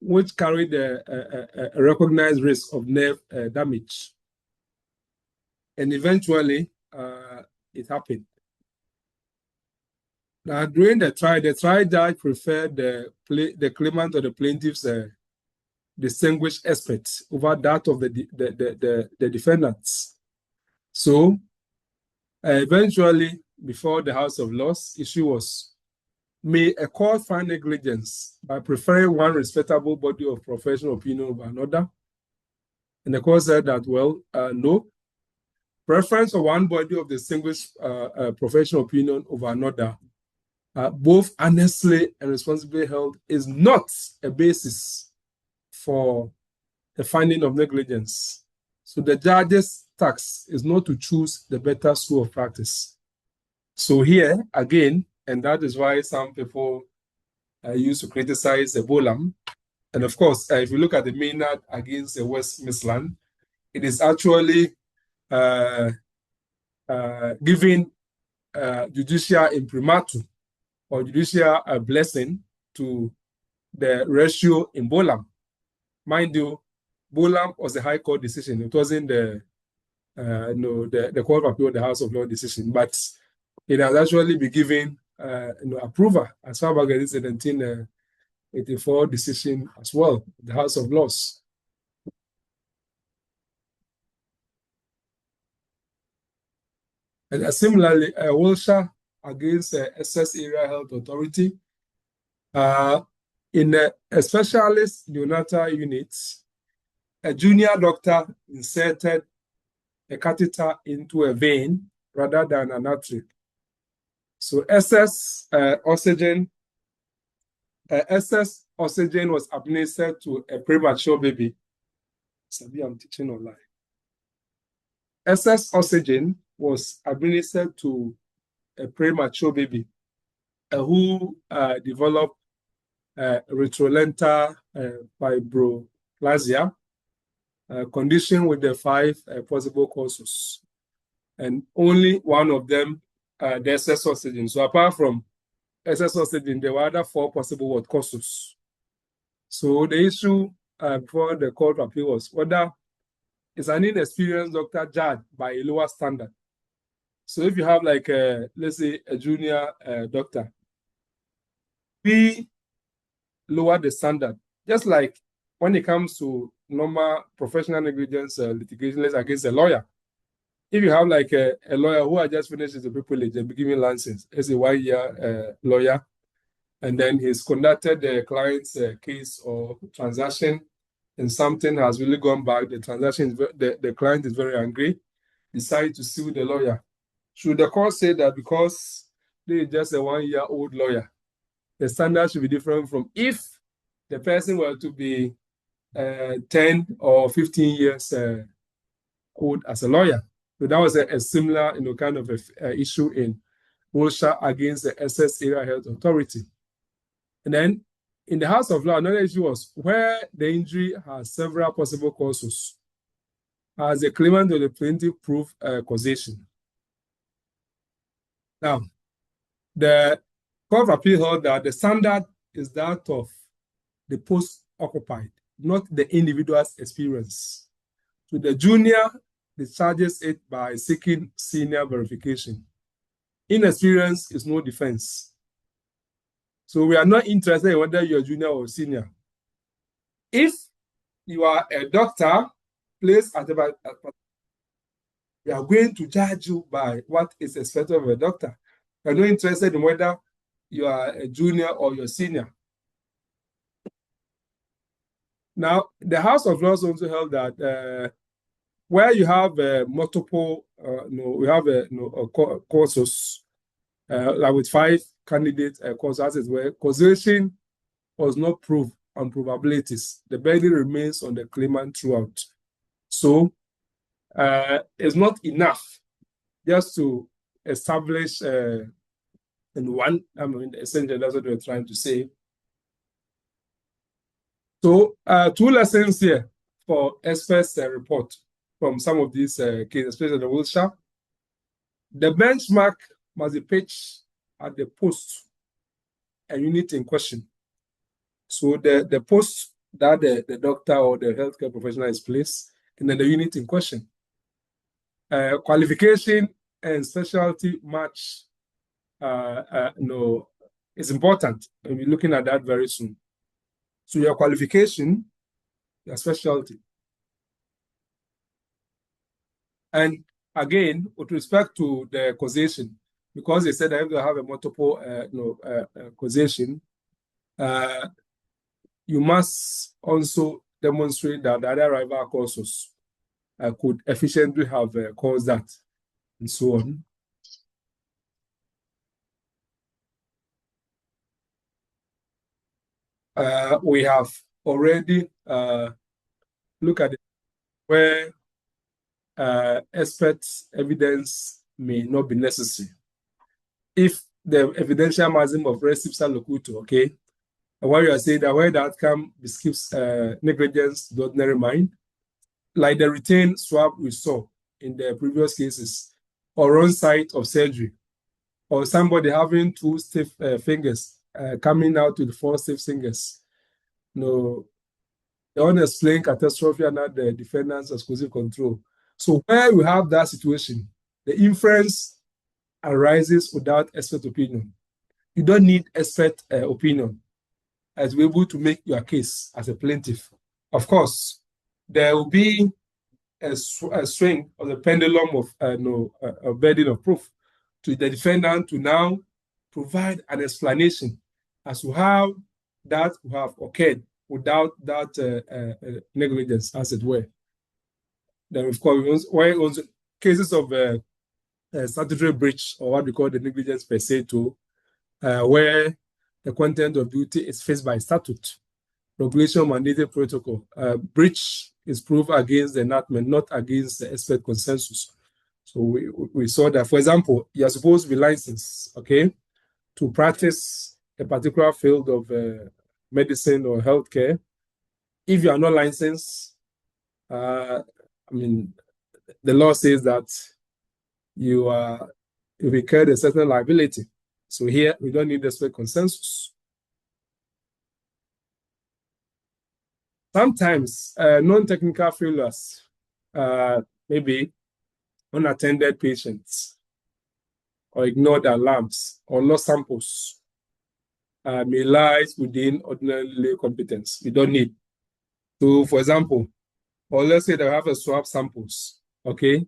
which carried a recognized risk of nerve damage. And eventually, it happened. Now, during the trial judge preferred the claimant or the plaintiff's distinguished experts over that of the defendants. So, eventually, before the House of Laws, issue was, may a court find negligence by preferring one respectable body of professional opinion over another? And the court said that, well, no. Preference of one body of distinguished professional opinion over another, both honestly and responsibly held, is not a basis for the finding of negligence. So the judge's task is not to choose the better school of practice. So here, again, and that is why some people used to criticize the Bolam. And of course, if you look at the Maynard against the West Midlands, it is actually giving judicial imprimatur or judicial blessing to the ratio in Bolam. Mind you, Bolam was a High Court decision. It wasn't the Court of Appeal, the House of Law decision, but it has actually been given approval as far back as the 1784 decision as well, the House of Laws. And similarly, Wilshire against Essex Area Health Authority. In a specialist neonatal unit, a junior doctor inserted a catheter into a vein rather than an artery. So excess oxygen was administered to a premature baby. Sabi, I'm teaching online. Excess oxygen was administered to a premature baby who developed retrolental fibroplasia. condition with the 5 possible causes. And only one of them, the excess oxygen. So apart from excess oxygen, there were other 4 possible causes. So the issue before the court of appeal was whether is an inexperienced doctor judged by a lower standard. So if you have like, let's say, a junior doctor, we lower the standard. Just like when it comes to normal professional negligence litigation against a lawyer. If you have like a lawyer who has just finished his privilege and be given license as a 1-year lawyer, and then he's conducted the client's case or transaction, and something has really gone back, the transaction, the client is very angry, decide to sue the lawyer. Should the court say that because they are just a 1-year-old lawyer, the standard should be different from if the person were to be 10 or 15 years old as a lawyer? So that was a similar, kind of a issue in Wilshire against the Essex Area Health Authority. And then in the House of Law, another issue was where the injury has several possible causes. As the claimant or the plaintiff prove causation. Now, the Court of Appeal held that the standard is that of the post occupied, not the individual's experience. So the junior discharges it by seeking senior verification. Inexperience is no defense. So we are not interested in whether you're junior or senior. If you are a doctor placed at the, we are going to judge you by what is expected of a doctor. We are not interested in whether you are a junior or you're senior. Now, the House of Laws also held that where you have multiple, we have causes, like with 5 candidate causes where causation was not proved on probabilities. The burden remains on the claimant throughout. So it's not enough just to establish in one, essentially that's what we're trying to say. So 2 lessons here for experts report from some of these cases, especially the Wilshire. The benchmark must be pitched at the post and unit in question. So the post that the doctor or the healthcare professional is placed, and then the unit in question. Qualification and specialty match is important. We'll be looking at that very soon. So your qualification, your specialty. And again, with respect to the causation, because they said that if you have a multiple causation, you must also demonstrate that the other rival causes could efficiently have caused that, and so on. We have already looked at it where expert evidence may not be necessary. If the evidential maximum of res ipsa locutor, okay, and where you are saying that where the outcome skips negligence to the ordinary mind, like the retained swab we saw in the previous cases, or on site of surgery, or somebody having 2 stiff fingers coming out with 4 stiff fingers. No, the unexplained catastrophe and not the defendant's exclusive control. So where we have that situation, the inference arises without expert opinion. You don't need expert opinion as to be able to make your case as a plaintiff. Of course, there will be a swing of the pendulum of a burden of proof to the defendant to now provide an explanation as to how that would have occurred without that negligence, as it were. Then, of course, cases of statutory breach, or what we call the negligence per se, too, where the content of duty is fixed by statute, regulation, mandated protocol. Breach is proved against the enactment, not against the expert consensus. So we saw that, for example, you're supposed to be licensed, okay, to practice a particular field of medicine or healthcare. If you are not licensed, I mean, the law says that you incurred a certain liability. So here we don't need expert consensus. Sometimes non-technical failures, maybe unattended patients, or ignored alarms, or lost samples, may lie within ordinary lay competence. We don't need. So, for example, or let's say they have a swab samples, okay?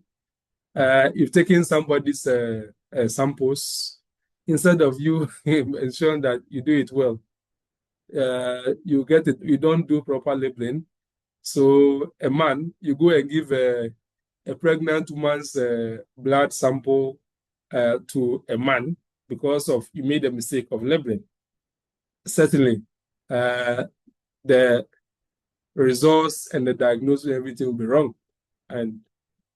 You've taken somebody's samples, instead of you ensuring that you do it well, you get it, you don't do proper labeling. So a man, you go and give a pregnant woman's blood sample to a man because of you made a mistake of labeling. Certainly, the results and the diagnosis, everything will be wrong. And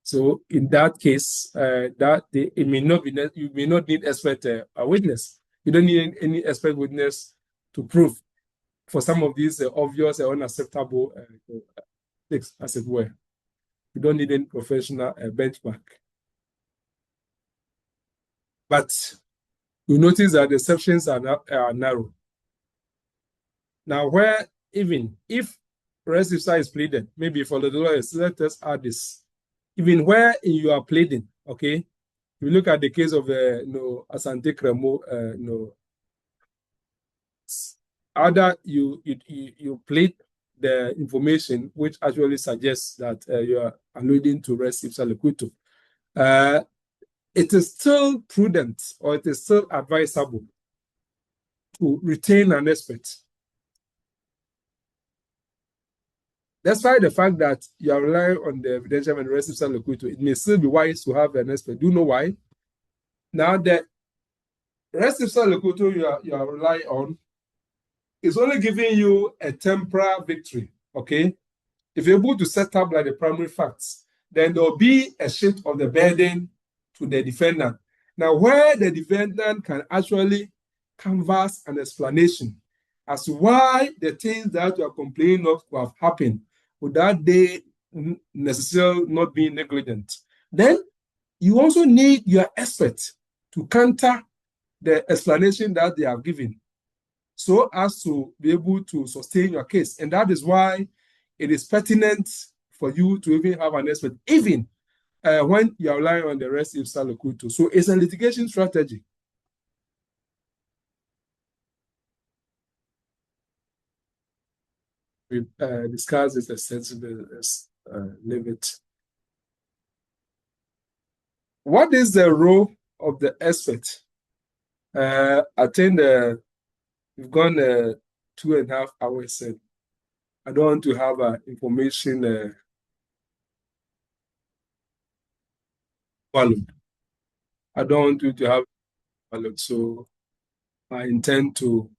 so in that case, it may not be, you may not need expert witness. You don't need any expert witness to prove for some of these obvious and unacceptable things, as it were. You don't need any professional benchmark. But you notice that the exceptions are narrow. Now, where even if res ipsa is pleaded, maybe for the lawyers, let us add this. Even where you are pleading, okay, you look at the case of Asante Kremo, either you plead the information which actually suggests that you are alluding to res ipsa loquitur. It is still prudent, or it is still advisable to retain an expert. Despite the fact that you are relying on the evidential and res ipsa loquitur, it may still be wise to have an expert. Do you know why? Now, the res ipsa loquitur you are relying on is only giving you a temporary victory, okay? If you're able to set up like the primary facts, then there will be a shift of the burden to the defendant. Now, where the defendant can actually canvass an explanation as to why the things that you are complaining of could have happened without they necessarily not being negligent, then you also need your expert to counter the explanation that they have given, so as to be able to sustain your case. And that is why it is pertinent for you to even have an expert, even when you are relying on the res ipsa loquitur. So it's a litigation strategy. We discussed this extensively. Leave it. What is the role of the expert? I think we've gone 2.5 hours. I don't want to have information volume. I don't want you to have volume. So I intend to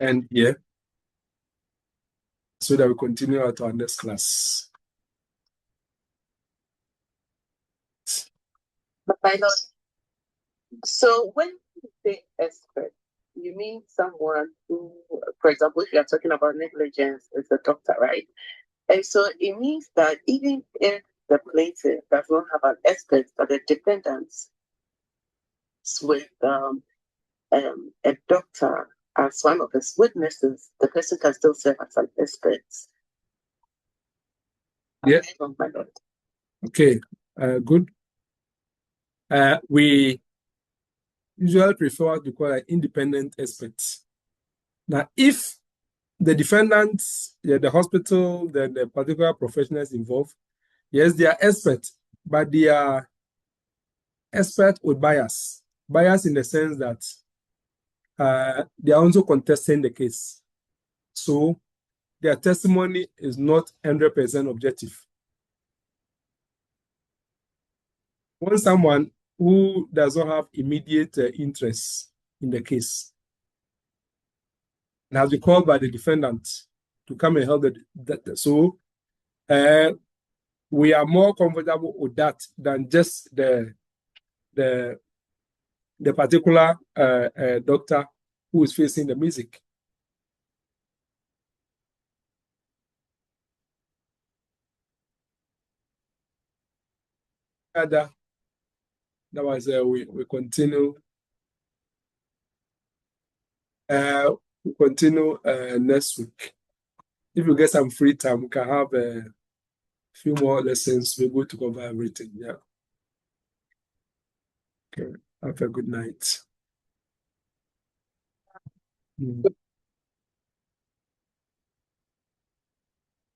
end here so that we continue at our next class. So when you say expert, you mean someone who, for example, if you are talking about negligence, is a doctor, right? And so it means that even if the plaintiff does not have an expert, but the defendants with a doctor as one of his witnesses, the person can still serve as an expert. Yeah. Okay. Good. We usually prefer to call an independent expert. Now, if the defendants, the hospital, the particular professionals involved, yes, they are experts, but they are experts with bias. Bias in the sense that they are also contesting the case. So their testimony is not 100% objective. When someone who does not have immediate interest in the case and has been called by the defendant to come and help so we are more comfortable with that than just the particular doctor who is facing the music. Otherwise, we continue. We continue next week. If you get some free time, we can have a few more lessons. We're going to cover everything. Yeah. Okay. Have a good night.